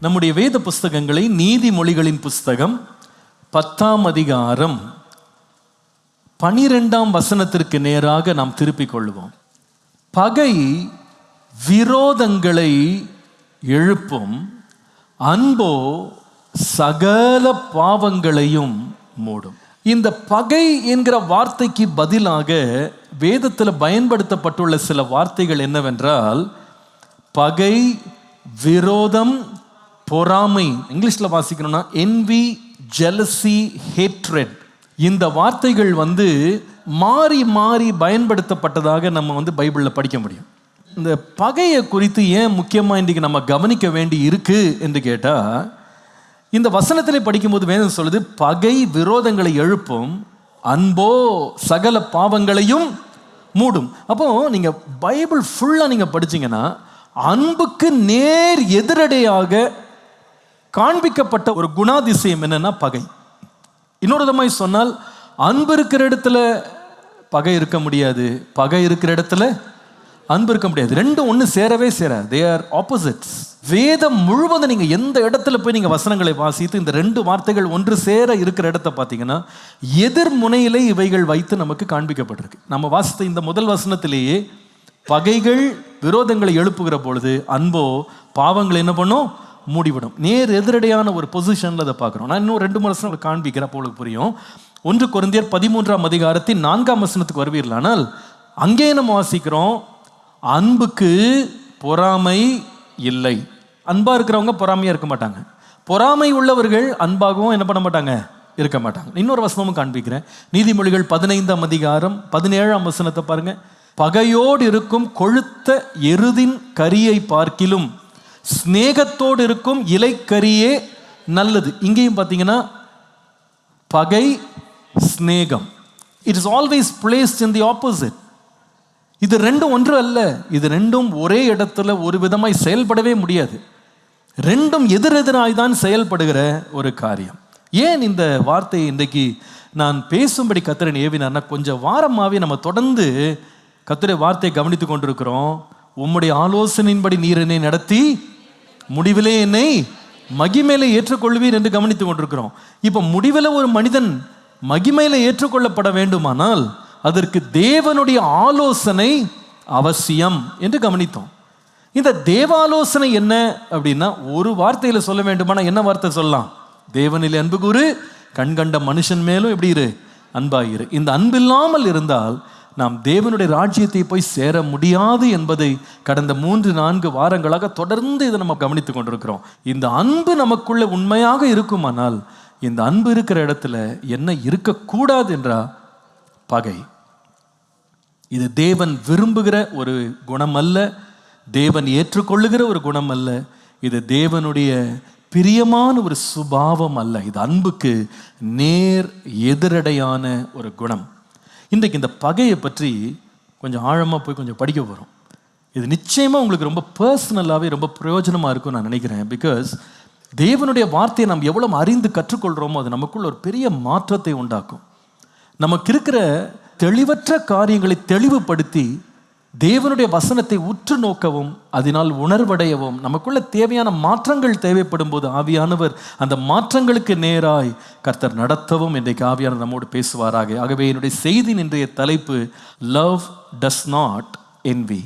நம்முடைய வேத புஸ்தகங்களை நீதிமொழிகளின் புஸ்தகம் 10ஆம் அதிகாரம் 12ஆம் வசனத்திற்கு நேராக நாம் திருப்பிக் கொள்வோம். பகை விரோதங்களை எழுப்பும், அன்போ சகல பாவங்களையும் மூடும். இந்த பகை என்கிற வார்த்தைக்கு பதிலாக வேதத்தில் பயன்படுத்தப்பட்டுள்ள சில வார்த்தைகள் என்னவென்றால் பகை, விரோதம், பொறாமை. இங்கிலீஷ்ல வாசிக்கணும்னா envy, jealousy, hatred. இந்த வார்த்தைகள் மாறி மாறி பயன்படுத்தப்பட்டதாக நம்ம பைபிளில் படிக்க முடியும். இந்த பகையை குறித்து ஏன் முக்கியமாக இன்றைக்கு நம்ம கவனிக்க வேண்டி இருக்கு என்று கேட்டால், இந்த வசனத்திலே படிக்கும்போது வேதம் சொல்லுது பகை விரோதங்களை எழுப்பும், அன்போ சகல பாவங்களையும் மூடும். அப்போ நீங்க பைபிள் ஃபுல்லா நீங்க படிச்சீங்கன்னா அன்புக்கு நேர் எதிரடையாக காண்பிக்கப்பட்ட ஒரு குணாதிசயம் என்னன்னா பகை. இன்னொரு விதமாய் சொன்னால், அன்பு இருக்கிற இடத்துல பகை இருக்க முடியாது, பகை இருக்கிற இடத்துல அன்பு இருக்க முடியாது. ரெண்டும் ஒன்று சேரவே சேராது. They are opposites. வேதம் முழுவதும் நீங்க எந்த இடத்துல போய் நீங்க வசனங்களை வாசித்து இந்த ரெண்டு வார்த்தைகள் ஒன்று சேர இருக்கிற இடத்த பார்த்தீங்கன்னா எதிர்முனையிலே இவைகள் வைத்து நமக்கு காண்பிக்கப்பட்டிருக்கு. நம்ம வாசித்த இந்த முதல் வசனத்திலேயே பகைகள் விரோதங்களை எழுப்புகிற பொழுது அன்போ பாவங்களை என்ன பண்ணும், மூடிவிடும். நேர் எதிரடையான ஒரு பொசிஷன்ல அதை பார்க்குறோம். நான் இன்னும் 2 வசனம் காண்பிக்கிறேன், அப்போ புரியும். 1 கொரிந்தியர் 13ஆம் அதிகாரத்தின் 4ஆம் வசனத்துக்கு வருவீர்களானால் அங்கே நம்ம வாசிக்கிறோம் அன்புக்கு பொறாமை இல்லை. அன்பா இருக்கிறவங்க பொறாமையா இருக்க மாட்டாங்க, பொறாமை உள்ளவர்கள் அன்பாகவும் என்ன பண்ண மாட்டாங்க, இருக்க மாட்டாங்க. இன்னொரு வசனமும் காண்பிக்கிறேன். நீதிமொழிகள் 15ஆம் அதிகாரம் 17ஆம் வசனத்தை பாருங்க. பகையோடு இருக்கும் கொழுத்த எருதின் கரியை பார்க்கிலும் ஸ்நேகத்தோடு இருக்கும் இலைக்கரியே நல்லது. இங்கேயும் பார்த்தீங்கன்னா பகை, ஸ்நேகம், it is always placed in the opposite. இது ரெண்டும் ஒன்று அல்ல, இது ரெண்டும் ஒரே இடத்துல ஒரு விதமாய் செயல்படவே முடியாது. ரெண்டும் எதிரெதிராய் தான் செயல்படுகிற ஒரு காரியம். ஏன் இந்த வார்த்தையை இன்றைக்கு நான் பேசும்படி கர்த்தர் ஏவினார்னா, கொஞ்சம் வாரமாகவே நம்ம தொடர்ந்து கர்த்தருடைய வார்த்தையை கவனித்து கொண்டிருக்கிறோம். உம்முடைய ஆலோசனையின்படி நீர் என்னை நடத்தி முடிவிலே என்னை மகிமையில ஏற்றுக்கொள்வீர் என்று கவனித்து கொண்டிருக்கிறோம். இப்போ முடிவில் ஒரு மனிதன் மகிமையில ஏற்றுக்கொள்ளப்பட வேண்டுமானால் அதற்கு தேவனுடைய ஆலோசனை அவசியம் என்று கவனித்தோம். இந்த தேவாலோசனை என்ன அப்படின்னா, ஒரு வார்த்தையில சொல்ல வேண்டுமானா என்ன வார்த்தை சொல்லலாம்? தேவனில் அன்பு கூறு, கண்கண்ட மனுஷன் மேலும் எப்படி இரு, அன்பாயிரு. இந்த அன்பில்லாமல் இருந்தால் நாம் தேவனுடைய ராஜ்யத்தை போய் சேர முடியாது என்பதை கடந்த 3-4 வாரங்களாக தொடர்ந்து இதை நம்ம கவனித்துக் கொண்டிருக்கிறோம். இந்த அன்பு நமக்குள்ள உண்மையாக இருக்குமானால், இந்த அன்பு இருக்கிற இடத்துல என்ன இருக்கக்கூடாது என்றா பகை. இது தேவன் விரும்புகிற ஒரு குணம் அல்ல, தேவன் ஏற்றுக்கொள்ளுகிற ஒரு குணம் அல்ல, இது தேவனுடைய பிரியமான ஒரு சுபாவம் அல்ல. இது அன்புக்கு நேர் எதிரடையான ஒரு குணம். இன்றைக்கு இந்த பகையை பற்றி கொஞ்சம் ஆழமாக போய் கொஞ்சம் படிக்க போகிறோம். இது நிச்சயமாக உங்களுக்கு ரொம்ப பர்சனலாகவே ரொம்ப பிரயோஜனமாக இருக்கும்னு நான் நினைக்கிறேன். பிகாஸ் தேவனுடைய வார்த்தையை நாம் எவ்வளோ அறிந்து கற்றுக்கொள்கிறோமோ அது நமக்குள்ள ஒரு பெரிய மாற்றத்தை உண்டாக்கும். நமக்கு இருக்கிற தெளிவற்ற காரியங்களை தெளிவுபடுத்தி தேவனுடைய வசனத்தை உற்று நோக்கவும் அதனால் உணர்வடையவும் நமக்குள்ள தேவையான மாற்றங்கள் தேவைப்படும் போது ஆவியானவர் அந்த மாற்றங்களுக்கு நேராய் கர்த்தர் நடத்தவும் இன்றைக்கு ஆவியானவர் நம்மோடு பேசுவாராக. ஆகவே என்னுடைய செய்தியின் இன்றைய தலைப்பு லவ் டஸ் நாட் என்வி.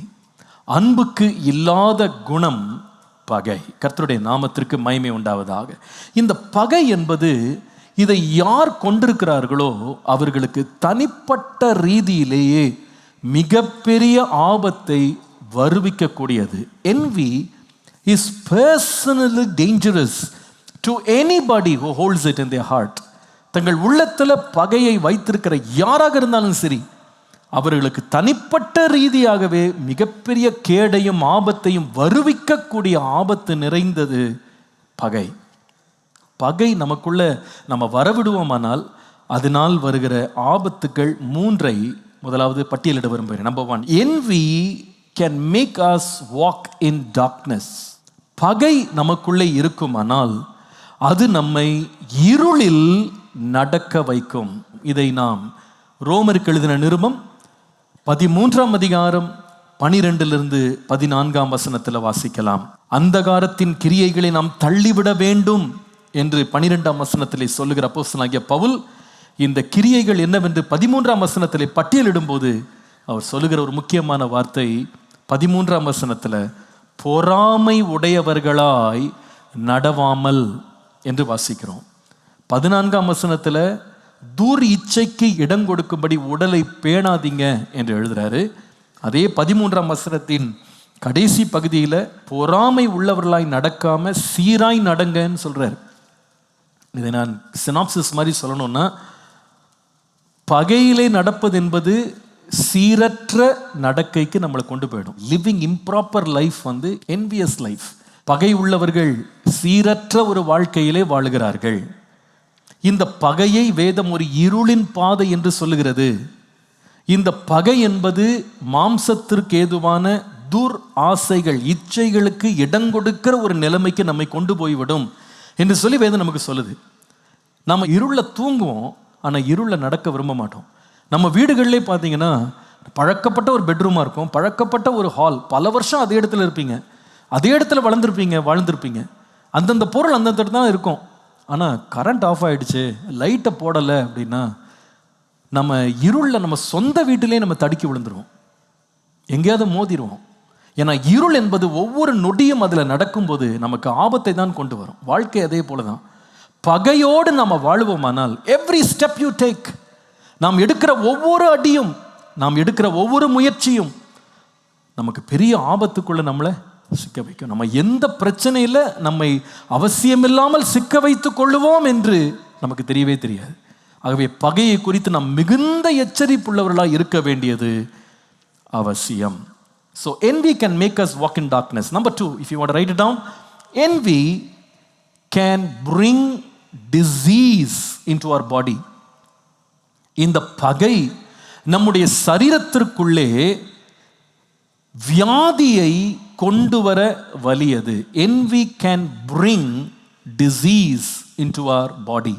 அன்புக்கு இல்லாத குணம் பகை. கர்த்தருடைய நாமத்திற்கு மகிமை உண்டாவதாக. இந்த பகை என்பது இதை யார் கொண்டிருக்கிறார்களோ அவர்களுக்கு தனிப்பட்ட ரீதியிலேயே மிகப்பெரிய ஆபத்தை வருவிக்கக்கூடியது. Envy is personally dangerous to anybody who holds it in their heart. தங்கள் உள்ளத்தில் பகையை வைத்திருக்கிற யாராக இருந்தாலும் சரி, அவர்களுக்கு தனிப்பட்ட ரீதியாகவே மிகப்பெரிய கேடையும் ஆபத்தையும் வருவிக்கக்கூடிய ஆபத்து நிறைந்தது பகை. பகை நமக்குள்ள நம்ம வரவிடுவோமானால் அதனால் வருகிற ஆபத்துக்கள் 3 முதலாவது பட்டியலிட விரும்புகிறேன். Number 1, envy can make us walk in darkness. பகை நமக்குள்ளே இருக்குமானால் அது நம்மை இருளில் நடக்க வைக்கும். இதை நாம் ரோமருக்கு எழுதின நிருபம் 13ஆம் அதிகாரம் 12 14 வாசிக்கலாம். அந்தகாரத்தின் கிரியைகளை நாம் தள்ளிவிட வேண்டும் என்று 12ஆம் வசனத்திலே சொல்லுகிற அப்போஸ்தலனாகிய பவுல் இந்த கிரியைகள் என்னவென்று 13ஆம் வசனத்திலே பட்டியலிடும்போது அவர் சொல்லுகிற ஒரு முக்கியமான வார்த்தை 13ஆம் வசனத்தில் பொறாமை உடையவர்களாய் நடவாமல் என்று வாசிக்கிறோம். 14ஆம் வசனத்தில் தூர் இச்சைக்கு இடம் கொடுக்கும்படி உடலை பேணாதீங்க என்று எழுதுறாரு. அதே 13ஆம் வசனத்தின் கடைசி பகுதியில் பொறாமை உள்ளவர்களாய் நடக்காம சீராய் நடங்கன்னு சொல்றாரு. இதை நான் சினாப்சிஸ் மாதிரி சொல்லணும்னா, பகையிலே நடப்பது என்பது சீரற்ற நடக்கைக்கு நம்மளை கொண்டு போயிடும். Living improper life envious life. பகை உள்ளவர்கள் சீரற்ற ஒரு வாழ்க்கையிலே வாழுகிறார்கள். இந்த பகையை வேதம் ஒரு இருளின் பாதை என்று சொல்லுகிறது. இந்த பகை என்பது மாம்சத்திற்கு ஏதுவான துர் ஆசைகள், இச்சைகளுக்கு இடம் கொடுக்கிற ஒரு நிலைமைக்கு நம்மை கொண்டு போய்விடும் என்று சொல்லி வேதம் நமக்கு சொல்லுது. நம்ம இருளில் தூங்குவோம், ஆனால் இருளில் நடக்க விரும்ப மாட்டோம். நம்ம வீடுகளிலே பார்த்தீங்கன்னா பழக்கப்பட்ட ஒரு பெட்ரூமாக இருக்கும், பழக்கப்பட்ட ஒரு ஹால், பல வருஷம் அதே இடத்துல இருப்பீங்க, அதே இடத்துல வாழ்ந்திருப்பீங்க. அந்தந்த பொருள் அந்தந்த இடத்துல தான் இருக்கும். ஆனால் கரண்ட் ஆஃப் ஆகிடுச்சு, லைட்டை போடலை அப்படின்னா நம்ம இருளில் நம்ம சொந்த வீட்டிலே நம்ம தடுக்கி விழுந்துருவோம், எங்கேயாவது மோதிடுவோம். ஏன்னா இருள் என்பது ஒவ்வொரு நொடியும் அதில் நடக்கும்போது நமக்கு ஆபத்தை தான் கொண்டு வரும். வாழ்க்கை அதே போல தான். பகையோடு நம்ம வாழுவோமானால் எவ்ரி ஸ்டெப் யூ டேக், நாம் எடுக்கிற ஒவ்வொரு அடியும், நாம் எடுக்கிற ஒவ்வொரு முயற்சியும் நமக்கு பெரிய ஆபத்துக்குள்ள நம்மளை சிக்க வைக்கும். நம்ம எந்த பிரச்சனையில் நம்மை அவசியமில்லாமல் சிக்க வைத்துக் கொள்ளுவோம் என்று நமக்கு தெரியவே தெரியாது. ஆகவே பகையை குறித்து நாம் மிகுந்த எச்சரிப்புள்ளவர்களாக இருக்க வேண்டியது அவசியம். So envy can make us walk in darkness. Number 2, if you want to write it down, envy can bring disease into our body. இந்த பகை நம்முடைய சரீரத்திற்குள்ளே வியாதியை கொண்டு வர வலியது. Envy can bring disease into our body.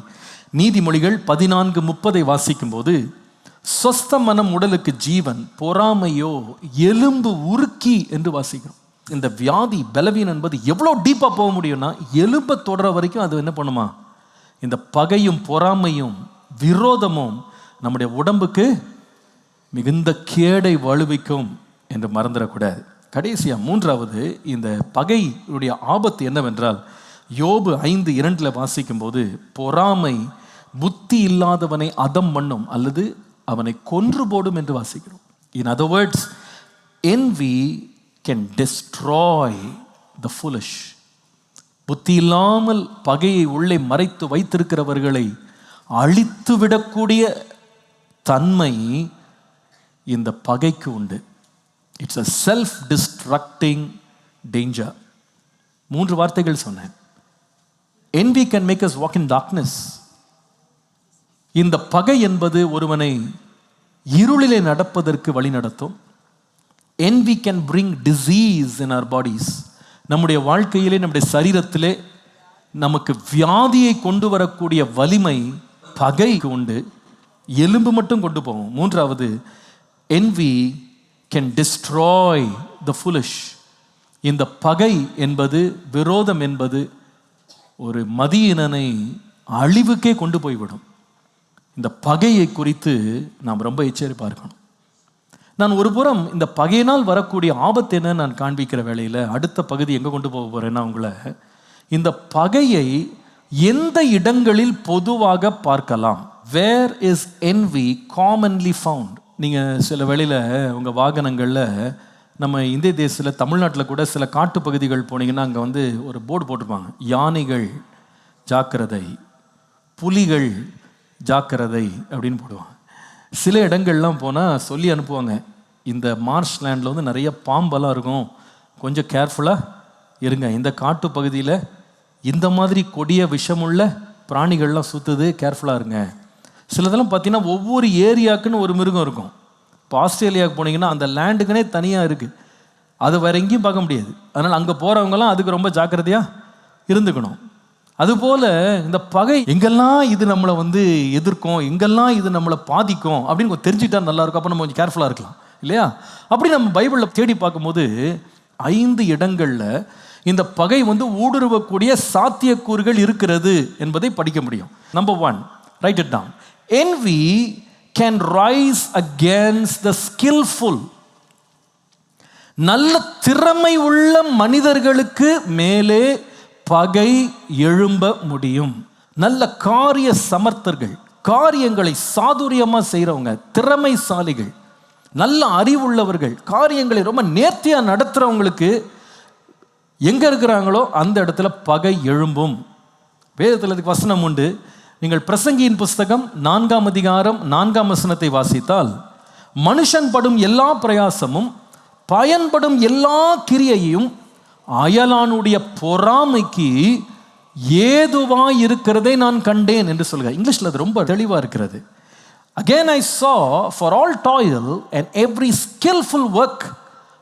நீதிமொழிகள் 14:30 வாசிக்கும் போது, சொஸ்த மனம் உடலுக்கு ஜீவன், பொறாமையோ எலும்பு உருக்கி என்று வாசிக்கிறோம். இந்த வியாதி பலவீனம் என்பது எவ்வளோ டீப்பாக போக முடியும்னா, எலும்பை தொடர வரைக்கும் அது என்ன பண்ணுமா, இந்த பகையும் பொறாமையும் விரோதமும் நம்முடைய உடம்புக்கு மிகுந்த கேடை வலுவிக்கும் என்று மறந்துடக்கூடாது. கடைசியாக 3வது, இந்த பகையுடைய ஆபத்து என்னவென்றால், யோபு 5:2 வாசிக்கும் போது, பொறாமை புத்தி இல்லாதவனை அதம் பண்ணும் அல்லது அவனை கொன்று போடும் என்று வாசிக்கிறோம். In other words, envy can destroy the foolish. புத்தி இல்லாமல் பகையை உள்ளே மறைத்து வைத்திருக்கிறவர்களை அழித்து விடக்கூடிய தன்மை இந்த பகைக்கு உண்டு. It's a self-destructing danger. 3 வார்த்தைகள் சொன்னேன். Envy can make us walk in darkness. இந்த பகை என்பது ஒருவனை இருளிலே நடப்பதற்கு வழி நடத்தும். Envy can bring disease in our bodies. நம்முடைய வாழ்க்கையிலே, நம்முடைய சரீரத்திலே நமக்கு வியாதியை கொண்டு வரக்கூடிய வலிமை பகைக்கு உண்டு. எலும்பு மட்டும் கொண்டு போகும். 3வது, envy can destroy the foolish. இந்த பகை என்பது, விரோதம் என்பது ஒரு மதியினனை அழிவுக்கே கொண்டு போய்விடும். இந்த பகையை குறித்து நாம் ரொம்ப எச்சரிப்பாக இருக்கணும். நான் ஒரு புறம் இந்த பகையினால் வரக்கூடிய ஆபத்து என்ன நான் காண்பிக்கிற வேளையில், அடுத்த பகுதி எங்கே கொண்டு போக போகிறேன்னா, உங்களை இந்த பகையை எந்த இடங்களில் பொதுவாக பார்க்கலாம். Where is envy commonly found? நீங்கள் சில வேளையில் உங்கள் வாகனங்களில், நம்ம இந்திய தேசத்தில் தமிழ்நாட்டில் கூட சில காட்டு பகுதிகள் போனீங்கன்னா அங்கே ஒரு போர்டு போட்டிருப்பாங்க, யானைகள் ஜாக்கிரதை, புலிகள் ஜாக்கிரதை அப்படின்னு போடுவாங்க. சில இடங்கள்லாம் போனால் சொல்லி அனுப்புவாங்க, இந்த மார்ஷ் லேண்டில் நிறைய பாம்பெல்லாம் இருக்கும், கொஞ்சம் கேர்ஃபுல்லாக இருங்க, இந்த காட்டு பகுதியில் இந்த மாதிரி கொடிய விஷமுள்ள பிராணிகள்லாம் சுற்றுது, கேர்ஃபுல்லாக இருங்க. சிலதெல்லாம் பார்த்தீங்கன்னா ஒவ்வொரு ஏரியாவுக்குன்னு ஒரு மிருகம் இருக்கும். இப்போ ஆஸ்திரேலியாவுக்கு போனீங்கன்னா அந்த லேண்டுக்குனே தனியாக இருக்குது, அதை வேற எங்கேயும் பார்க்க முடியாது. அதனால் அங்கே போகிறவங்கலாம் அதுக்கு ரொம்ப ஜாக்கிரதையாக இருந்துக்கணும். அதுபோல் இந்த பகை எங்கெல்லாம் இது நம்மளை எதிர்க்கும், எங்கெல்லாம் இது நம்மளை பாதிக்கும் அப்படின்னு கொஞ்சம் தெரிஞ்சுக்கிட்டா நல்லாயிருக்கும். அப்போ நம்ம கொஞ்சம் கேர்ஃபுல்லாக இருக்கலாம் இல்லையா? அப்படி நம்ம பைபிளில் தேடி பார்க்கும்போது 5 இடங்களில் இந்த பகை ஊடுருவக்கூடிய சாத்தியக்கூறுகள் இருக்கிறது என்பதை படிக்க முடியும். Number 1, write it down. envy can rise against the skillful. நல்ல திறமை உள்ள மனிதர்களுக்கு மேலே பகை எழும்ப முடியும். நல்ல காரிய சமர்த்தர்கள், காரியங்களை சாதுரியமா செய்றவங்க, திறமைசாலிகள், நல்ல அறிவுள்ளவர்கள், காரியங்களை ரொம்ப நேர்த்தியா நடத்துறவங்களுக்கு எங்க இருக்கிறாங்களோ அந்த இடத்துல பகை எழும்பும். வேதத்தில் அதுக்கு வசனம் உண்டு. நீங்கள் பிரசங்கியின் புஸ்தகம் 4ஆம் அதிகாரம் 4ஆம் வசனத்தை வாசித்தால், மனுஷன் படும் எல்லா பிரயாசமும் பயன்படும் எல்லா கிரியையும் அயலானுடைய பொறாமைக்கு ஏதுவாய் இருக்கிறதை நான் கண்டேன் என்று சொல்கிறார். இங்கிலீஷ்ல அது ரொம்ப தெளிவா இருக்கிறது. Again I saw, for all toil and every skillful work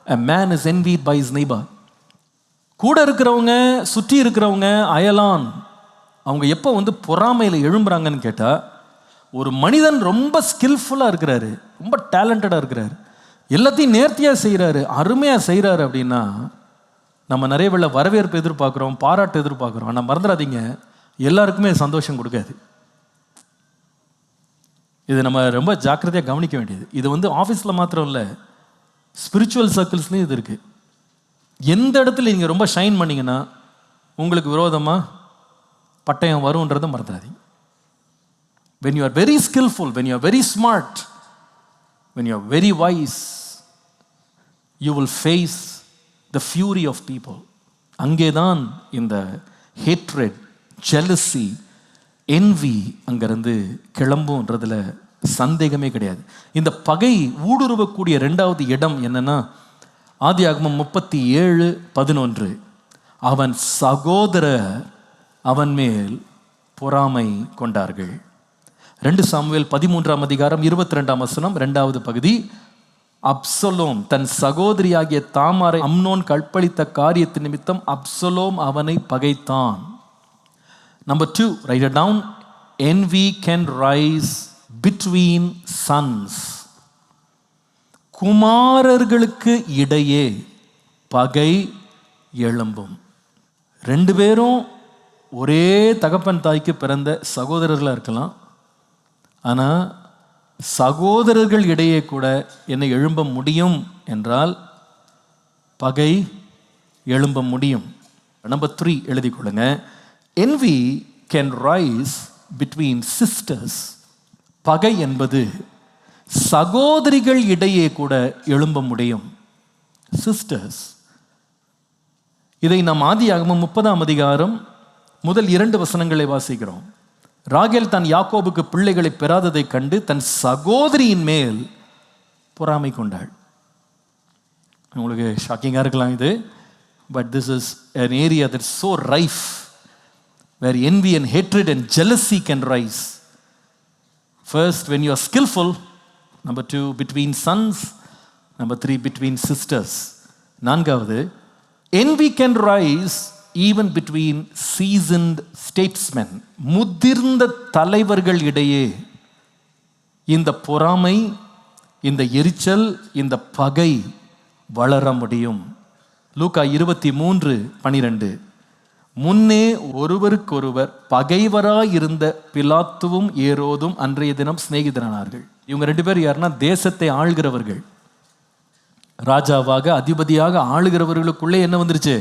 a man is envied by his neighbor. கூட இருக்கிறவங்க, சுற்றி இருக்கிறவங்க, அயலான், அவங்க எப்போ பொறாமையில் எழும்புறாங்கன்னு கேட்டால், ஒரு மனிதன் ரொம்ப ஸ்கில்ஃபுல்லாக இருக்கிறாரு, ரொம்ப டேலண்டடாக இருக்கிறாரு, எல்லாத்தையும் நேர்த்தியாக செய்கிறாரு, அருமையாக செய்கிறாரு அப்படின்னா நம்ம நிறைய வேளை வரவேற்பு எதிர்பார்க்குறோம், பாராட்டு எதிர்பார்க்குறோம். ஆனால் மறந்துடாதீங்க, எல்லாருக்குமே சந்தோஷம் கொடுக்காது. இது நம்ம ரொம்ப ஜாக்கிரதையாக கவனிக்க வேண்டியது. இது ஆஃபீஸில் மாத்திரம் இல்லை, ஸ்பிரிச்சுவல் சர்க்கிள்ஸ்லேயும் இது இருக்குது. எந்த இடத்துல நீங்கள் ரொம்ப ஷைன் பண்ணிங்கன்னா உங்களுக்கு விரோதமாக பட்டயம் வரும்ன்றதை மறந்துடாதீங்க. when you are very skillful, when you are very smart, when you are very wise, you will face the fury of people. அங்கேதான் இந்த hatred, jealousy, envy அங்கிருந்து கிளம்புன்றதுல சந்தேகமே கிடையாது. இந்த பகை ஊடுருவக்கூடிய 2வது இடம் என்னன்னா, ஆதியாகமம் 37:11, அவன் சகோதரர் அவன் மேல் பொறாமை கொண்டார்கள். 2 சாமுவேல் 13ஆம் அதிகாரம் 22ஆம் வசனம் 2வது பகுதி, அப்சலோம் தன் சகோதரியாகிய தாமாரை அம்னோன் கற்பழித்த காரியத்தின் நிமித்தம் அப்சலோம் அவனை பகைத்தான். Number 2, write it down. Envy can rise between sons. குமாரர்களுக்கு இடையே பகை எழும்பும். 2 பேரும் ஒரே தகப்பன் தாய்க்கு பிறந்த சகோதரர்களாக இருக்கலாம். ஆனால் சகோதரர்கள் இடையே கூட என்ன எழும்ப முடியும் என்றால் பகை எழும்ப முடியும். நம்பர் 3 எழுதி கொள்ளுங்க. Envy can rise between sisters. பகை என்பது சகோதரிகள் இடையே கூட எழும்ப முடியும். சிஸ்டர்ஸ். இதை நாம் ஆதியாகமம் 30ஆம் அதிகாரம் முதல் 2 வசனங்களை வாசிக்கிறோம். ராகேல் தான் யாக்கோபுக்கு பிள்ளைகளை பெறாததை கண்டு தன் சகோதரியின் மேல் பொறாமை கொண்டாள். உங்களுக்கு ஷாக்கிங்காக இருக்கலாம் இது, but this is an area that is so rife where envy and hatred and jealousy can rise. First, when you are skillful. Number 2, between sons. Number 3, between sisters. 4வது, envy can rise even between seasoned statesmen. முதிர்ந்த தலைவர்கள் இடையே இந்த பொறாமை, இந்த எரிச்சல், இந்த பகை வளர முடியும். லூக்கா 23:12, முன்னே ஒருவருக்கொருவர் பகைவராயிருந்த பிலாத்துவும் ஏரோதும் அன்றைய தினம் சிநேகிதரானார்கள். இவங்க 2 பேர் யாருன்னா, தேசத்தை ஆளுகிறவர்கள், ராஜாவாக அதிபதியாக ஆளுகிறவர்களுக்குள்ளே என்ன வந்துருச்சு?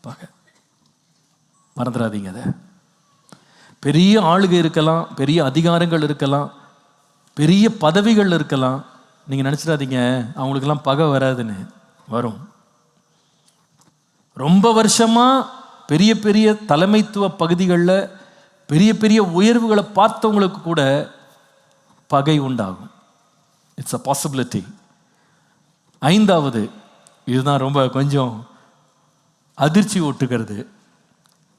பகை. மறந்துடாதீங்க. அதை பெரிய ஆளுகை இருக்கலாம், பெரிய அதிகாரங்கள் இருக்கலாம், பெரிய பதவிகள் இருக்கலாம். நீங்கள் நினச்சிடாதீங்க அவங்களுக்கெல்லாம் பகை வராதுன்னு. வரும். ரொம்ப வருஷமாக பெரிய பெரிய தலைமைத்துவ பகுதிகளில் பெரிய பெரிய உயர்வுகளை பார்த்தவங்களுக்கு கூட பகை உண்டாகும். It's a possibility. 5வது, இதுதான் ரொம்ப கொஞ்சம் அதிர்ச்சி ஊட்டுகிறது.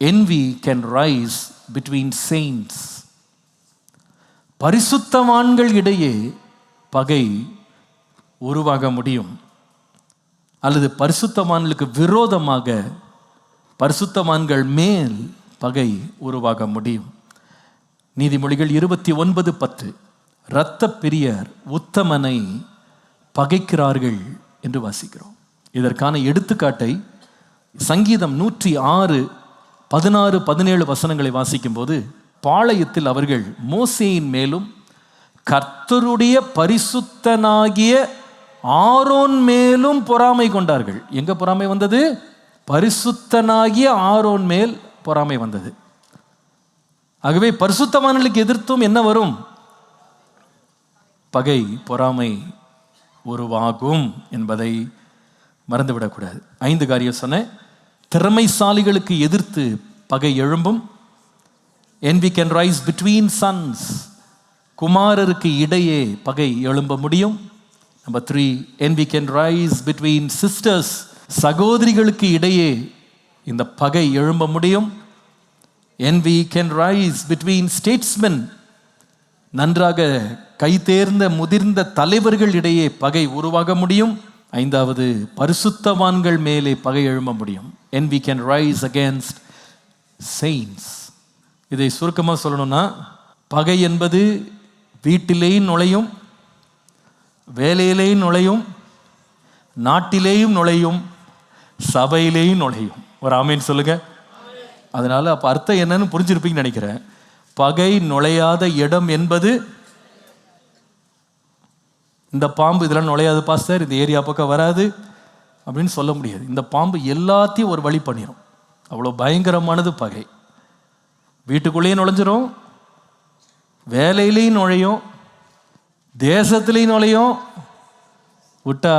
envy can rise between saints. பரிசுத்தவான்கள் இடையே பகை உருவாக முடியும். அல்லது பரிசுத்தவான்களுக்கு விரோதமாக பரிசுத்தவான்கள் மேல் பகை உருவாக முடியும். நீதிமொழிகள் 29:10, இரத்த பிரியர் உத்தமனை பகைக்கிறார்கள் என்று வாசிக்கிறோம். இதற்கான எடுத்துக்காட்டை சங்கீதம் 106, 16, 17 வசனங்களை வாசிக்கும் போது, பாளையத்தில் அவர்கள் மோசேயின் மேலும் கர்த்தருடைய பரிசுத்தனாகிய ஆரோன் மேலும் பொறாமை கொண்டார்கள். எங்க பொறாமை வந்தது? பரிசுத்தனாகிய ஆரோன் மேல் பொறாமை வந்தது. ஆகவே பரிசுத்தவான்களுக்கு எதிர்த்தும் என்ன வரும்? பகை, பொறாமை உருவாகும் என்பதை மறந்துவிடக்கூடாது. 5 காரியம் சொன்னேன். திறமைசாலிகளுக்கு எதிர்த்து பகை எழும்பும். envy can rise between sons. குமாரருக்கு இடையே பகை எழும்ப முடியும். Number 3, envy can rise between sisters. சகோதரிகளுக்கு இடையே இந்த பகை எழும்ப முடியும். envy can rise between statesmen. நன்றாக கைதேர்ந்த முதிர்ந்த தலைவர்கள் இடையே பகை உருவாக முடியும். 5வது, பரிசுத்தவான்கள் மேலே பகை எழும்ப முடியும். envy can rise against saints. இதை சுருக்கமாக சொல்லணும்னா, பகை என்பது வீட்டிலேயும் நுழையும், வேலையிலேயும் நுழையும், நாட்டிலேயும் நுழையும், சபையிலேயும் நுழையும். ஒரு ஆமீன் சொல்லுங்க. அதனால அப்போ அர்த்தம் என்னன்னு புரிஞ்சிருப்பீங்கன்னு நினைக்கிறேன். பகை நுழையாத இடம் என்பது, இந்த பாம்பு இதெல்லாம் நுழையாது பாஸ்டர், இந்த ஏரியா பக்கம் வராது அப்படின்னு சொல்ல முடியாது. இந்த பாம்பு எல்லாத்தையும் ஒரு வழி பண்ணிடும். அவ்வளோ பயங்கரமானது பகை. வீட்டுக்குள்ளேயும் நுழைஞ்சிரும், வேலையிலையும் நுழையும், தேசத்துலேயும் நுழையும், விட்டா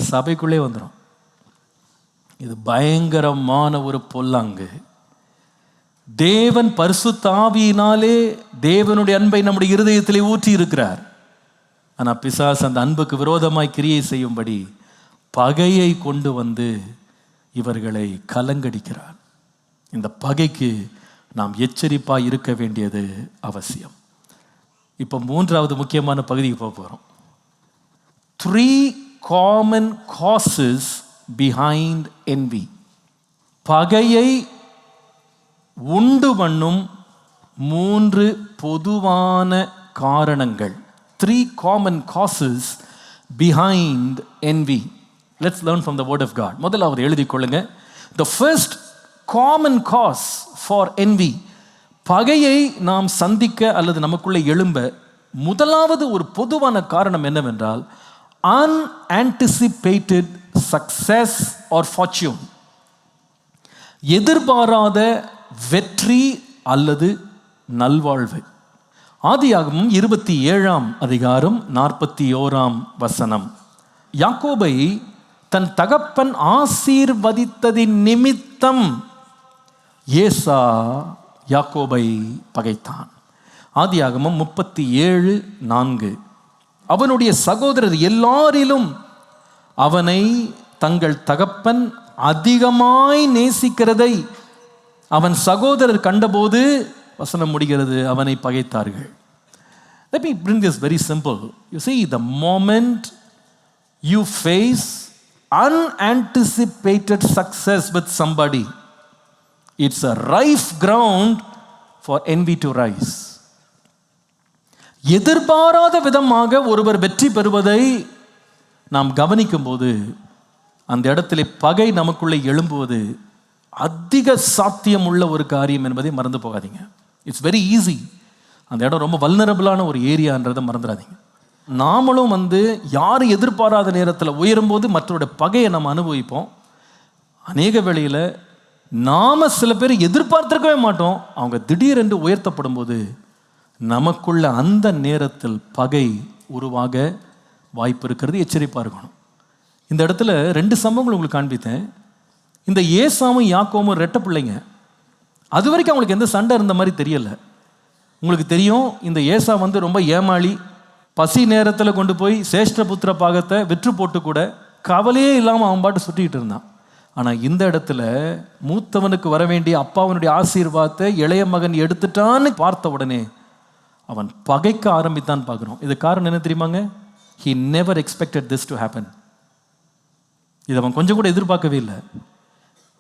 சபைக்குள்ளே வந்துடும். இது பயங்கரமான ஒரு பொல்லாங்கு. தேவன் பரிசுத்த ஆவியினாலே தேவனுடைய அன்பை நம்முடைய இருதயத்திலே ஊற்றி இருக்கிறார். ஆனால் பிசாசு அந்த அன்புக்கு விரோதமாய் கிரியை செய்யும்படி பகையை கொண்டு வந்து இவர்களை கலங்கடிக்கிறார். இந்த பகைக்கு நாம் எச்சரிப்பாக இருக்க வேண்டியது அவசியம். இப்போ 3வது முக்கியமான பகுதிக்கு போக போகிறோம். 3 common causes behind envy. பகையை உண்டு பண்ணும் 3 பொதுவான காரணங்கள். 3 common causes behind envy. Let's learn from the word of God. முதலாவது எழுதிக் கொள்ளுங்க. The first common cause for envy. பகையை நாம் சந்திக்க அல்லது நமக்குள்ளே எழும்ப முதலாவது ஒரு பொதுவான காரணம் என்னவென்றால், unanticipated success or fortune. எதிர்பாராத வெற்றி அல்லது நல்வாழ்வு. ஆதியாகமம் 27ஆம் அதிகாரம் 41ஆம் வசனம். யாக்கோபை தன் தகப்பன் ஆசீர்வதித்ததின் நிமித்தம் ஏசா யாக்கோபை பகைத்தான். ஆதியாகமம் 37:4. அவனுடைய சகோதரர் எல்லாரிலும் அவனை தங்கள் தகப்பன் அதிகமாய் நேசிக்கிறதை அவன் சகோதரர் கண்டபோது, வசனம் முடிகிறது, அவனை பகைத்தார்கள். Let me bring this very simple. You see, the moment you face unanticipated success with somebody, it's a rife ground for envy to rise. எதிர்பாராத விதமாக ஒருவர் வெற்றி பெறுவதை நாம் கவனிக்கும் போது அந்த இடத்துல பகை நமக்குள்ளே எழும்புவது அதிக சாத்தியம் உள்ள ஒரு காரியம் என்பதை மறந்து போகாதீங்க. It's very easy. அந்த இடம் ரொம்ப வல்னரபிளான ஒரு ஏரியான்றதை மறந்துடாதீங்க. நாமளும் யாரும் எதிர்பாராத நேரத்தில் உயரும்போது மற்றவருடைய பகையை நம்ம அனுபவிப்போம். அநேக வேளையில் நாம் சில பேர் எதிர்பார்த்திருக்கவே மாட்டோம். அவங்க திடீரென்று உயர்த்தப்படும் போது நமக்குள்ள அந்த நேரத்தில் பகை உருவாக வாய்ப்பு இருக்கிறது. எச்சரிப்பாக இருக்கணும். இந்த இடத்துல 2 சம்பவங்கள் உங்களுக்கு காண்பித்தேன். இந்த ஏசாவும் யாக்கோவும் 2 பிள்ளைங்க. அது வரைக்கும் அவங்களுக்கு எந்த சண்டை இருந்த மாதிரி தெரியலை. உங்களுக்கு தெரியும், இந்த ஏசா ரொம்ப ஏமாளி. பசி நேரத்தில் கொண்டு போய் சேஷ்டபுத்திர பாகத்தை விற்று போட்டு கூட கவலையே இல்லாமல் அவன் பாட்டு சுட்டிக்கிட்டு இருந்தான். ஆனால் இந்த இடத்துல மூத்தவனுக்கு வர வேண்டிய அப்பாவனுடைய ஆசீர்வாதத்தை இளைய மகன் எடுத்துட்டான்னு பார்த்த உடனே அவன் பகைக்க ஆரம்பித்தான் பார்க்குறோம். இது காரணம் என்ன தெரியுமாங்க? He never expected this to happen. இதை அவன் கொஞ்சம் கூட எதிர்பார்க்கவே இல்லை.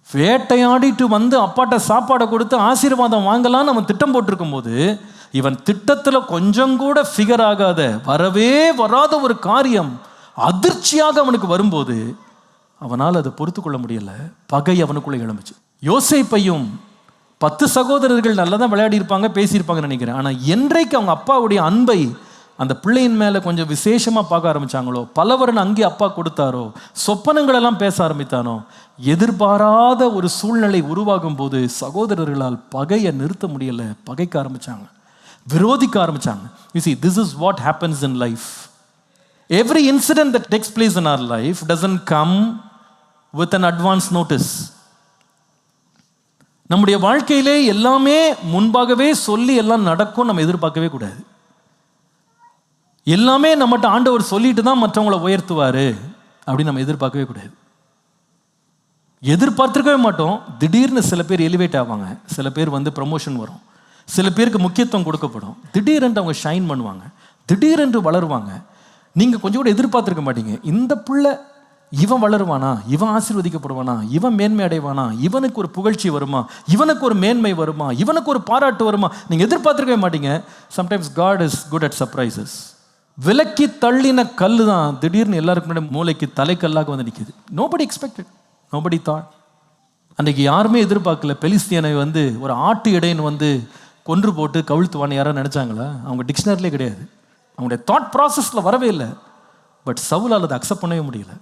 வேட்டையாடிட்டு அப்பாட்ட சாப்பாடை கொடுத்து ஆசீர்வாதம் வாங்கலான்னு அவன் திட்டம் போட்டிருக்கும் போது, இவன் திட்டத்தில் கொஞ்சம் கூட ஃபிகர் ஆகாத, வரவே வராத ஒரு காரியம் அதிர்ச்சியாக அவனுக்கு வரும்போது அவனால் அதை பொறுத்து கொள்ள முடியல. பகை அவனுக்குள்ளே எழும்புச்சு. யோசேப்பையும் 10 சகோதரர்கள் நல்லா தான் விளையாடி இருப்பாங்க, பேசியிருப்பாங்கன்னு நினைக்கிறேன். ஆனால் என்றைக்கு அவங்க அப்பாவுடைய அன்பை அந்த பிள்ளையின் மேலே கொஞ்சம் விசேஷமாக பார்க்க ஆரம்பித்தாங்களோ, பலவரன் அங்கே அப்பா கொடுத்தாரோ, சொப்பனங்களெல்லாம் பேச ஆரம்பித்தானோ, எதிர்பாராத ஒரு சூழ்நிலை உருவாகும் போது சகோதரர்களால் பகையை நிறுத்த முடியலை. பகைக்க ஆரம்பித்தாங்க, விரோதிக்க ஆரம்பித்தாங்க. You see, this is what happens in life. Every incident that takes place in our life doesn't come with an advance notice. நம்முடைய வாழ்க்கையிலே எல்லாமே முன்பாகவே சொல்லி எல்லாம் நடக்கும் நம்ம எதிர்பார்க்கவே கூடாது. எல்லாமே நம்மகிட்ட ஆண்டவர் சொல்லிட்டு தான் மற்றவங்களை உயர்த்துவார் அப்படின்னு நம்ம எதிர்பார்க்கவே கூடாது. எதிர்பார்த்துருக்கவே மாட்டோம். திடீர்னு சில பேர் எலிவேட் ஆவாங்க, சில பேர் ப்ரமோஷன் வரும், சில பேருக்கு முக்கியத்துவம் கொடுக்கப்படும், திடீரென்று அவங்க ஷைன் பண்ணுவாங்க, திடீரென்று வளருவாங்க. நீங்கள் கொஞ்சம் கூட எதிர்பார்த்துருக்க மாட்டீங்க. இந்த பிள்ளை இவன் வளருவானா, இவன் ஆசீர்வதிக்கப்படுவானா, இவன் மேன்மை அடைவானா, இவனுக்கு ஒரு புகழ்ச்சி வருமா, இவனுக்கு ஒரு மேன்மை வருமா, இவனுக்கு ஒரு பாராட்டு வருமா, நீங்கள் எதிர்பார்த்துருக்கவே மாட்டீங்க. Sometimes God is good at surprises. விலக்கி தள்ளின கல் தான் திடீர்னு எல்லாருக்கும் முன்னாடி மூளைக்கு தலைக்கல்லாக நிற்கிது. Nobody expected, nobody thought. அன்றைக்கி யாருமே எதிர்பார்க்கல பெலிஸ்தியனை ஒரு ஆட்டு இடையன் கொன்று போட்டு கவிழ்த்துவான்னு யாரும் நினச்சாங்களா? அவங்க டிக்ஷனரிலே கிடையாது, அவங்களுடைய தாட் ப்ராசஸில் வரவே இல்லை. பட் சவுலால் அதை அக்செப்ட் பண்ணவே முடியல.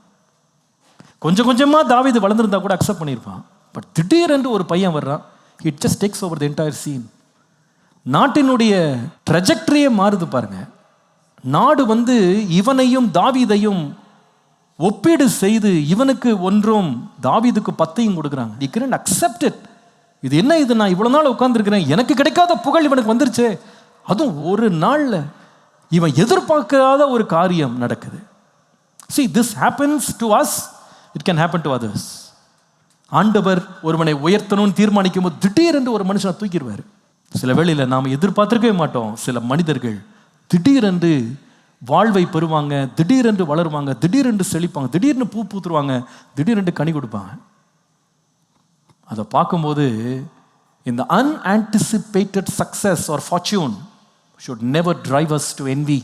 கொஞ்சம் கொஞ்சமாக தாவீது வளர்ந்துருந்தா கூட அக்செப்ட் பண்ணியிருப்பான். பட் திடீரென்று ஒரு பையன் வர்றான், it just takes over the entire scene. நாட்டினுடைய ட்ரெஜெக்டரியே மாறுது பாருங்க. நாடு இவனையும் தாவீதையும் ஒப்பீடு செய்து இவனுக்கு ஒன்றும் தாவீதுக்கு 10 கொடுக்குறாங்க. தி couldn't accept it. இது என்ன, இது நான் இவ்வளோ நாள் உட்காந்துருக்கிறேன், எனக்கு கிடைக்காத புகழ் இவனுக்கு வந்துருச்சு. அதுவும் ஒரு நாளில் இவன் எதிர்பார்க்காத ஒரு காரியம் நடக்குது. See, this happens to us, it can happen to others. ஆண்டவர் ஒருவனை உயர்த்தணும்னு தீர்மானிக்கும் போது திடீரென்று ஒரு மனுஷனை தூக்கிடுவார். சில வேளையில் நாம் எதிர்பார்த்திருக்கவே மாட்டோம். சில மனிதர்கள் திடீரென்று வாழ்வை பெறுவாங்க, திடீரென்று வளருவாங்க, திடீரென்று செழிப்பாங்க, திடீர்னு பூ பூத்துருவாங்க, திடீரென்று கனி கொடுப்பாங்க. அதை பார்க்கும்போது இந்த unanticipated success or fortune should never drive us to envy.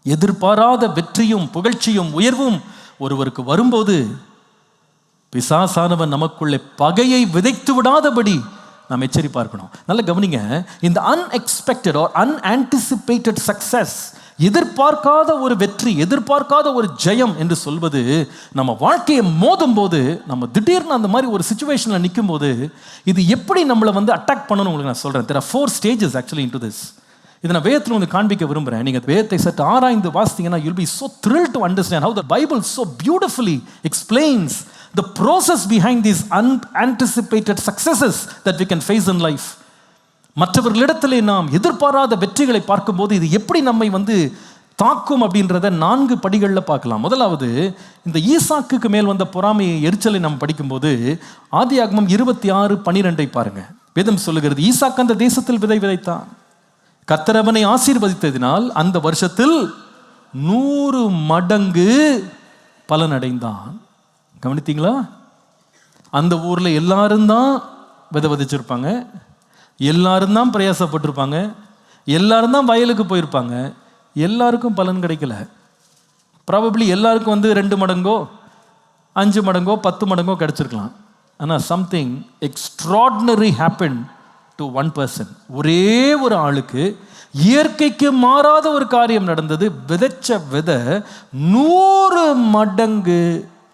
எதிர்பாராத வெற்றியும் புகழ்ச்சியும் உயர்வும் ஒருவருக்கு வரும்போது பிசாசானவன் நமக்குள்ளே பகையை விதைத்து விடாதபடி நாம் எச்சரி பார்க்கணும். நல்ல கவனிங்க, இந்த unexpected or unanticipated success, எதிர்பார்க்காத ஒரு வெற்றி, எதிர்பார்க்காத ஒரு ஜெயம் என்று சொல்வது நம்ம வாழ்க்கையை மோதும் போது, நம்ம திடீர்னு அந்த மாதிரி ஒரு சிச்சுவேஷனில் நிற்கும் போது இது எப்படி நம்மளை அட்டாக் பண்ணணும் உங்களுக்கு நான் சொல்கிறேன். There are 4 stages actually into this. இதை நான் வேதத்தில் காண்பிக்க விரும்புகிறேன். நீங்கள் வேதத்தை சற்று ஆராய்ந்து வாசித்தீங்கன்னா you'll be so thrilled to understand how the Bible so beautifully explains the process behind these unanticipated successes that we can face in life. மற்றவர்களிடத்திலே நாம் எதிர்பாராத வெற்றிகளை பார்க்கும்போது இது எப்படி நம்மை தாக்கும் அப்படின்றத 4 படிகளில் பார்க்கலாம். முதலாவது, இந்த ஈசாக்குக்கு மேல் வந்த பொறாமை எரிச்சலை நாம் படிக்கும்போது ஆதியாகமம் 26:12 பாருங்க. வேதம் சொல்லுகிறது, ஈசாக்கு அந்த தேசத்தில் விதை விதைத்தான், கர்த்தர் அவனை ஆசீர்வதித்ததினால் அந்த வருஷத்தில் 100 மடங்கு பலனடைந்தான். கவனித்தீங்களா? அந்த ஊரில் எல்லாரும் தான் விதை விதைச்சிருப்பாங்க, எல்லாரும் தான் பிரயாசப்பட்டிருப்பாங்க, எல்லாரும் தான் வயலுக்கு போயிருப்பாங்க, எல்லாருக்கும் பலன் கிடைக்கல. ப்ராபப்ளி எல்லாருக்கும் 2 மடங்கோ 5 மடங்கோ 10 மடங்கோ கிடைச்சிருக்கலாம். ஆனால் something extraordinary happen to one person. ஒரே ஒரு ஆளுக்கு இயற்கைக்கு மாறாத ஒரு காரியம் நடந்தது. விதைச்ச விதை 100 மடங்கு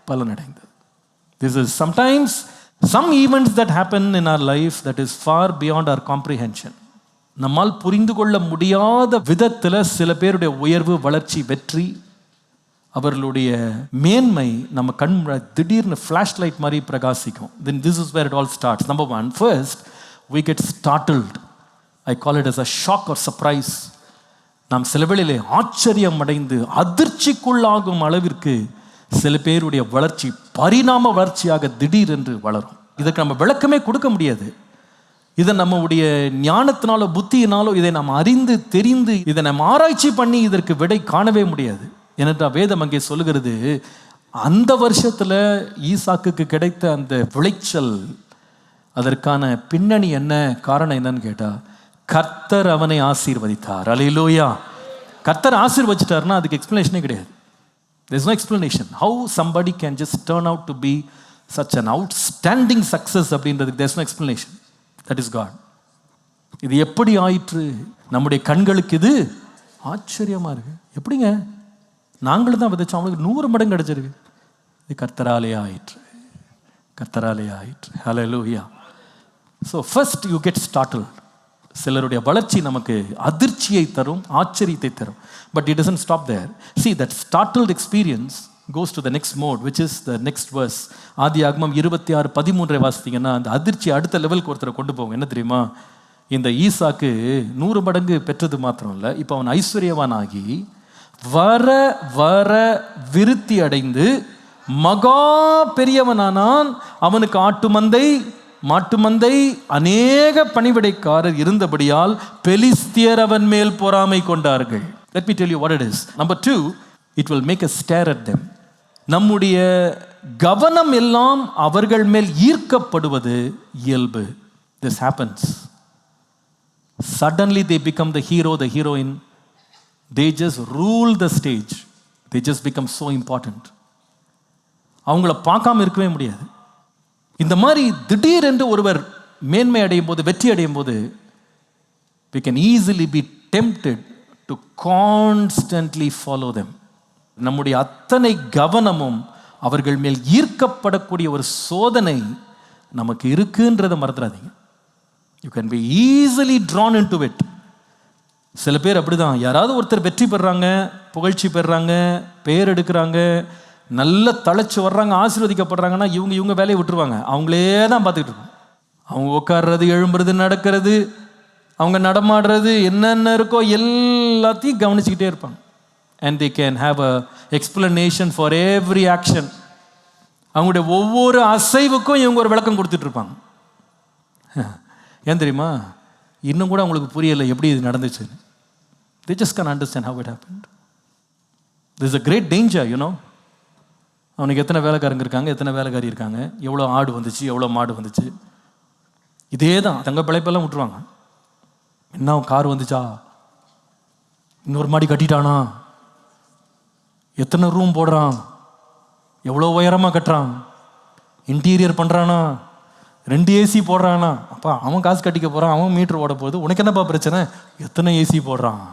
பலனடைந்தது. This is sometimes some events that happen in our life that is far beyond our comprehension. நம்மால் புரிந்து கொள்ள முடியாத விதத்தில் சில பேருடைய உயர்வு, வளர்ச்சி, வெற்றி, அவர்களுடைய மேன்மை நம்ம கண் திடீர்னு ஃப்ளாஷ் லைட் மாதிரி பிரகாசிக்கும். Then this is where it all starts. Number 1, first we get startled. I call it as a shock or surprise. நாம் சில வேளையிலே ஆச்சரியம் அடைந்து அதிர்ச்சிக்குள்ளாகும் அளவிற்கு சில பேருடைய வளர்ச்சி பரிணாம வளர்ச்சியாக திடீரென்று வளரும். இதற்கு நம்ம விளக்கமே கொடுக்க முடியாது. இதை நம்முடைய ஞானத்தினாலோ புத்தியினாலோ இதை நாம் அறிந்து தெரிந்து இதை நம்ம ஆராய்ச்சி பண்ணி இதற்கு விடை காணவே முடியாது. ஏனென்றால் வேதம் அங்கே சொல்லுகிறது, அந்த வருஷத்தில் ஈசாக்குக்கு கிடைத்த அந்த விளைச்சல், அதற்கான பின்னணி என்ன, காரணம் என்னன்னு கேட்டால் கர்த்தர் அவனை ஆசீர்வதித்தார். அல்லேலூயா. கர்த்தர் ஆசீர்வதிச்சிட்டாருன்னா அதுக்கு எக்ஸ்பிளனேஷனே கிடையாது. There's no explanation. How somebody can just turn out to be such an outstanding success அப்படின்றதுக்கு there's no explanation. That is God. இது எப்படி ஆயிற்று? நம்முடைய கண்களுக்கு இது ஆச்சரியமா இருக்கு. எப்படிங்க? நாங்களும் தான் விதைச்சோம், அவங்களுக்கு 100 மடங்கு கிடைச்சிருக்கு. இது கர்த்தராலே ஆயிற்று, கர்த்தராலே ஆயிற்று. Hallelujah. So first you get startled. சிலருடைய வளர்ச்சி நமக்கு அதிர்ச்சியை தரும், ஆச்சரியத்தை தரும். But it doesn't stop there. See, that startled experience goes to the next mode, which is the next verse. ஆதியாகமம் 26:13 வாசித்தீங்கன்னா அந்த அதிர்ச்சி அடுத்த லெவலுக்கு ஒருத்தரை கொண்டு போகும். என்ன தெரியுமா? இந்த ஈசாக்கு 100 மடங்கு பெற்றது மாத்திரம் இல்லை, இப்போ அவன் ஐஸ்வர்யவானாகி வர வர விருத்தி அடைந்து மகா பெரியவனானான். அவனுக்கு ஆட்டு மந்தை, மாட்டு மந்தை, அநேக பணிவிடைக்காரர் இருந்தபடியால் பெலிஸ்தியர் அவன் மேல் பொறாமை கொண்டார்கள். Let me tell you what it is. Number 2, it will make us stare at them. நம்முடைய கவனம் எல்லாம் அவர்கள் மேல் ஈர்க்கப்படுவது இயல்பு. This happens. Suddenly they become the hero, the heroine. They just rule the stage. They just become so important. அவங்கள பார்க்காம இருக்கவே முடியாது. இந்த மாதிரி திடீரென்று ஒருவர் மேன்மை அடையும் போது, வெற்றி அடையும் போது, we can easily be tempted to constantly follow them. நம்முடைய அத்தனை கவனமும் அவர்கள் மேல் ஈர்க்கப்படக்கூடிய ஒரு சோதனை நமக்கு இருக்குன்றதை மறந்துடாதீங்க. You can be easily drawn into it. சில பேர் அப்படிதான், யாராவது ஒருத்தர் வெற்றி பெறாங்க, புகழ்ச்சி பெறாங்க, பேர் எடுக்கிறாங்க, நல்ல தழைச்சு வர்றாங்க, ஆசீர்வதிக்கப்படுறாங்கன்னா இவங்க வேலையை விட்டுருவாங்க. அவங்களே தான் பார்த்துக்கிட்டு இருப்பாங்க. அவங்க உட்கார்றது, எழும்புறது, நடக்கிறது, அவங்க நடமாடுறது, என்னென்ன இருக்கோ எல்லாத்தையும் கவனிச்சுக்கிட்டே இருப்பாங்க. And they can have a explanation for every action. அவங்களுடைய ஒவ்வொரு அசைவுக்கும் இவங்க ஒரு விளக்கம் கொடுத்துட்டு இருப்பாங்க. ஏன் தெரியுமா? இன்னும் கூட அவங்களுக்கு புரியலை எப்படி இது நடந்துச்சு. They just can't understand how it happened. There's a great danger, you know. அவனுக்கு எத்தனை வேலைக்காரங்க இருக்காங்க, எத்தனை வேலைக்காரி இருக்காங்க, எவ்வளோ ஆடு வந்துச்சு, எவ்வளோ மாடு வந்துச்சு, இதே தான். தங்க பிழைப்பெல்லாம் விட்டுருவாங்க. என்ன கார் வந்துச்சா, இன்னொரு மாடி கட்டிட்டானா, எத்தனை ரூம் போடுறான், எவ்வளோ உயரமாக கட்டுறான், இன்டீரியர் பண்ணுறானா, 2 ஏசி போடுறானா. அப்பா அவன் காசு கட்டிக்க போகிறான், அவன் மீட்ரு ஓட போகுது, உனக்கு என்னப்பா பிரச்சனை? எத்தனை ஏசி போடுறான்,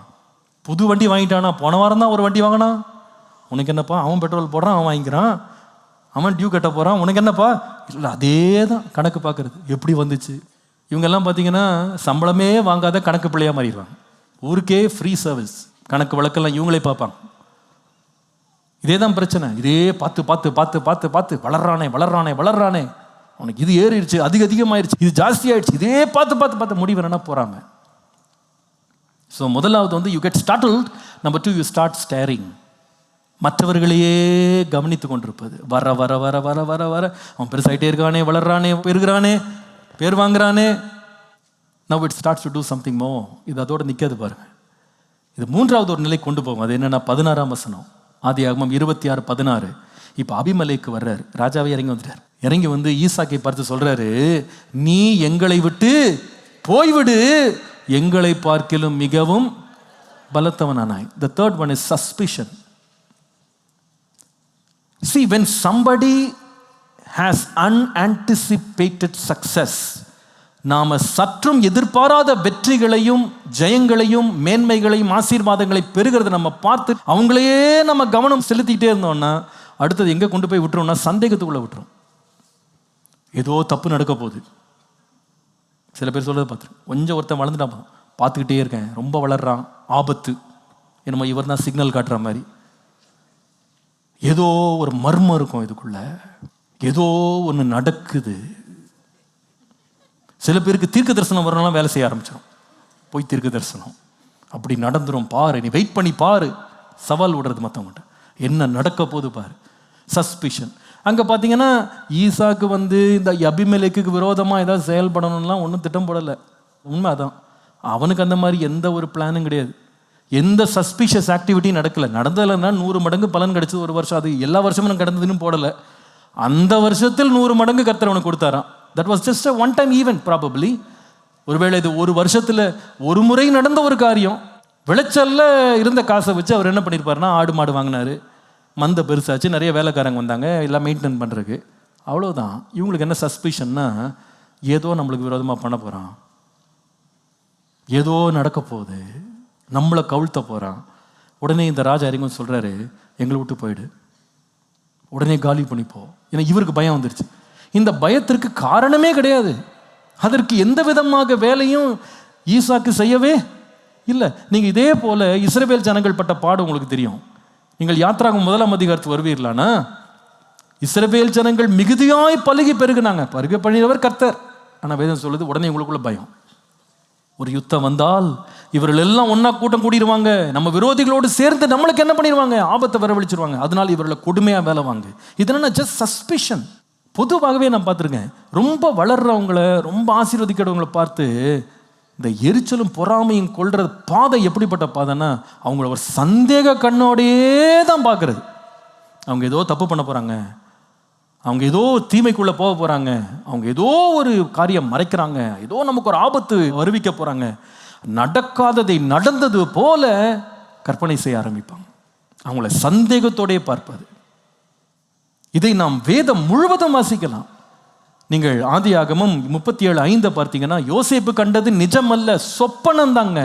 புது வண்டி வாங்கிட்டானா, போன வாரம் தான் ஒரு வண்டி வாங்கினான், உனக்கு என்னப்பா? அவன் பெட்ரோல் போடுறான், அவன் வாங்கிக்கிறான், அவன் டியூ கட்ட போகிறான், உனக்கு என்னப்பா? இல்லை, அதே தான் கணக்கு பார்க்குறது. எப்படி வந்துச்சு? இவங்கெல்லாம் பார்த்தீங்கன்னா சம்பளமே வாங்காத கணக்கு பிள்ளையாக மாறிடுவாங்க. ஊருக்கே ஃப்ரீ சர்வீஸ், கணக்கு வழக்கெல்லாம் இவங்களே பார்ப்பாங்க. இதே தான் பிரச்சனை. இதே பார்த்து பார்த்து பார்த்து பார்த்து பார்த்து வளர்றானே வளர்றானே வளர்றானே, அவனுக்கு இது ஏறிடுச்சு, அதிகமாகிடுச்சு, இது ஜாஸ்தி ஆயிடுச்சு, இதே பார்த்து பார்த்து பார்த்து முடிவு என்னன்னா போகிறாங்க. ஸோ முதலாவது வந்து you get startled. Number 2, you start staring. மற்றவர்களையே கவனித்து கொண்டிருப்பது. வர வர வர வர வர வர அவன் பெருசாயிட்டே இருக்கானே, வளர்றானே, பெருகிறானே, பேர் வாங்குறானே. Now it starts to do something more. இது அதோடு நிற்காது பாருங்க. இது 3வது ஒரு நிலை கொண்டு போகும். அது என்னன்னா 16ஆம் வசனம், ஆதியாகமம் 26:16. இப்போ அபிமெலேக்கு வர்றாரு, ராஜாவே இறங்கி வந்துட்டார். இறங்கி வந்து ஈசாக்கை பார்த்து சொல்றாரு, நீ எங்களை விட்டு போய்விடு, எங்களை பார்க்கிலும் மிகவும் பலத்தவனானாய். The third one is suspicion. See, when somebody has unanticipated success, நாம சற்றும் எதிர்பாராத வெற்றிகளையும் ஜெயங்களையும் மேன்மைகளையும் ஆசீர்வாதங்களை பெறுகிறத நம்ம பார்த்து அவங்களையே நம்ம கவனம் செலுத்திக்கிட்டே இருந்தோம்னா அடுத்தது எங்கே கொண்டு போய் விட்டுருவோம்னா சந்தேகத்துக்குள்ளே விட்டுரும். ஏதோ தப்பு நடக்க போகுது. சில பேர் சொல்கிறத பார்த்துரு, கொஞ்சம் ஒருத்தன் வளர்ந்துட்டான், பார்த்துக்கிட்டே இருக்கேன், ரொம்ப வளர்றான், ஆபத்து, என்னமோ இவர் தான் சிக்னல் காட்டுற மாதிரி. ஏதோ ஒரு மர்மம் இருக்கும் இதுக்குள்ள, ஏதோ ஒன்று நடக்குது. சில பேருக்கு தீர்க்க தரிசனம் வரணும்னா வேலை செய்ய ஆரம்பிச்சிடும். போய் தீர்க்க தரிசனம் அப்படி நடந்துடும் பாரு, நீ வெயிட் பண்ணி பாரு, சவால் விடுறது மற்றவங்கள்ட்ட, என்ன நடக்க போகுது பாரு. சஸ்பிஷன். அங்கே பார்த்தீங்கன்னா ஈசாக்கு வந்து இந்த அபிமெலேக்குக்கு விரோதமாக ஏதாவது செயல்படணும்லாம் ஒன்றும் திட்டம் போடலை. உண்மை அதான், அவனுக்கு அந்த மாதிரி எந்த ஒரு பிளானும் கிடையாது, எந்த சஸ்பிஷியஸ் ஆக்டிவிட்டியும் நடக்கலை. நடந்தலைன்னா 100 மடங்கு பலன் கிடைச்சது ஒரு வருஷம், அது எல்லா வருஷமும் கடந்ததுன்னு போடலை. அந்த வருஷத்தில் 100 மடங்கு கர்த்தர் அவனுக்கு கொடுத்தாராம். That was just a one time event probably. ஒருவேளை இது ஒரு வருஷத்தில் ஒரு முறை நடந்த ஒரு காரியம். விளைச்சல்ல இருந்த காசை வச்சு அவர் என்ன பண்ணியிருப்பாருன்னா ஆடு மாடு வாங்கினார், மந்த பெருசாச்சு, நிறைய வேலைக்காரங்க வந்தாங்க, எல்லாம் மெயின்டைன் பண்ணுறதுக்கு. அவ்வளோதான். இவங்களுக்கு என்ன சஸ்பிஷன்னா, ஏதோ நம்மளுக்கு விரோதமாக பண்ண போகிறான், ஏதோ நடக்க போகுது, நம்மளை கவிழ்த்த போகிறான். உடனே இந்த ராஜா இறங்கும் சொல்கிறாரு, எங்களை விட்டு போயிடு, உடனே காலி பண்ணிப்போ. ஏன்னா இவருக்கு பயம் வந்துருச்சு. இந்த பயத்திற்கு காரணமே கிடையாது, அதற்கு எந்த விதமாக வேலையும் ஈசாக்கு செய்யவே இல்லை. நீங்கள் இதே போல் இஸ்ரவேல் ஜனங்கள் பட்ட பாடு உங்களுக்கு தெரியும். நீங்கள் யாத்திராகம் 1ஆம் அதிகாரத்துக்கு வருவீர்களானா, இஸ்ரவேல் ஜனங்கள் மிகுதியாய் பலுகி பெருகுனாங்க. பருக பண்ணினவர் கர்த்தர். ஆனால் வேதம் சொல்லுது, உடனே உங்களுக்குள்ள பயம். ஒரு யுத்தம் வந்தால் இவர்கள் எல்லாம் ஒன்னா கூட்டம் கூடிடுவாங்க, நம்ம விரோதிகளோடு சேர்ந்து நம்மளுக்கு என்ன பண்ணிடுவாங்க, ஆபத்தை வரவழைச்சிருவாங்க. அதனால இவர்களை கொடுமையாக வேலை வாங்க. இதெல்லாம் ஜஸ்ட் சஸ்பிஷன். பொதுவாகவே நான் பார்த்துருக்கேன், ரொம்ப வளர்றவங்களை, ரொம்ப ஆசீர்வதிக்கிறவங்களை பார்த்து இந்த எரிச்சலும் பொறாமையும் கொள்ற பாதை எப்படிப்பட்ட பாதைன்னா, அவங்கள ஒரு சந்தேக கண்ணோடையே தான் பார்க்கறது. அவங்க ஏதோ தப்பு பண்ண போகிறாங்க, அவங்க ஏதோ தீமைக்குள்ளே போக போகிறாங்க, அவங்க ஏதோ ஒரு காரியம் மறைக்கிறாங்க, ஏதோ நமக்கு ஒரு ஆபத்து வருவிக்க போகிறாங்க. நடக்காததை நடந்தது போல கற்பனை செய்ய ஆரம்பிப்பாங்க. அவங்கள சந்தேகத்தோடே பார்ப்பது. இதை நாம் வேதம் முழுவதும் வாசிக்கலாம். நீங்கள் ஆதியாகமம் 37:5 பார்த்தீங்கன்னா, யோசேப்பு கண்டது நிஜமல்ல, சொப்பனம் தாங்க.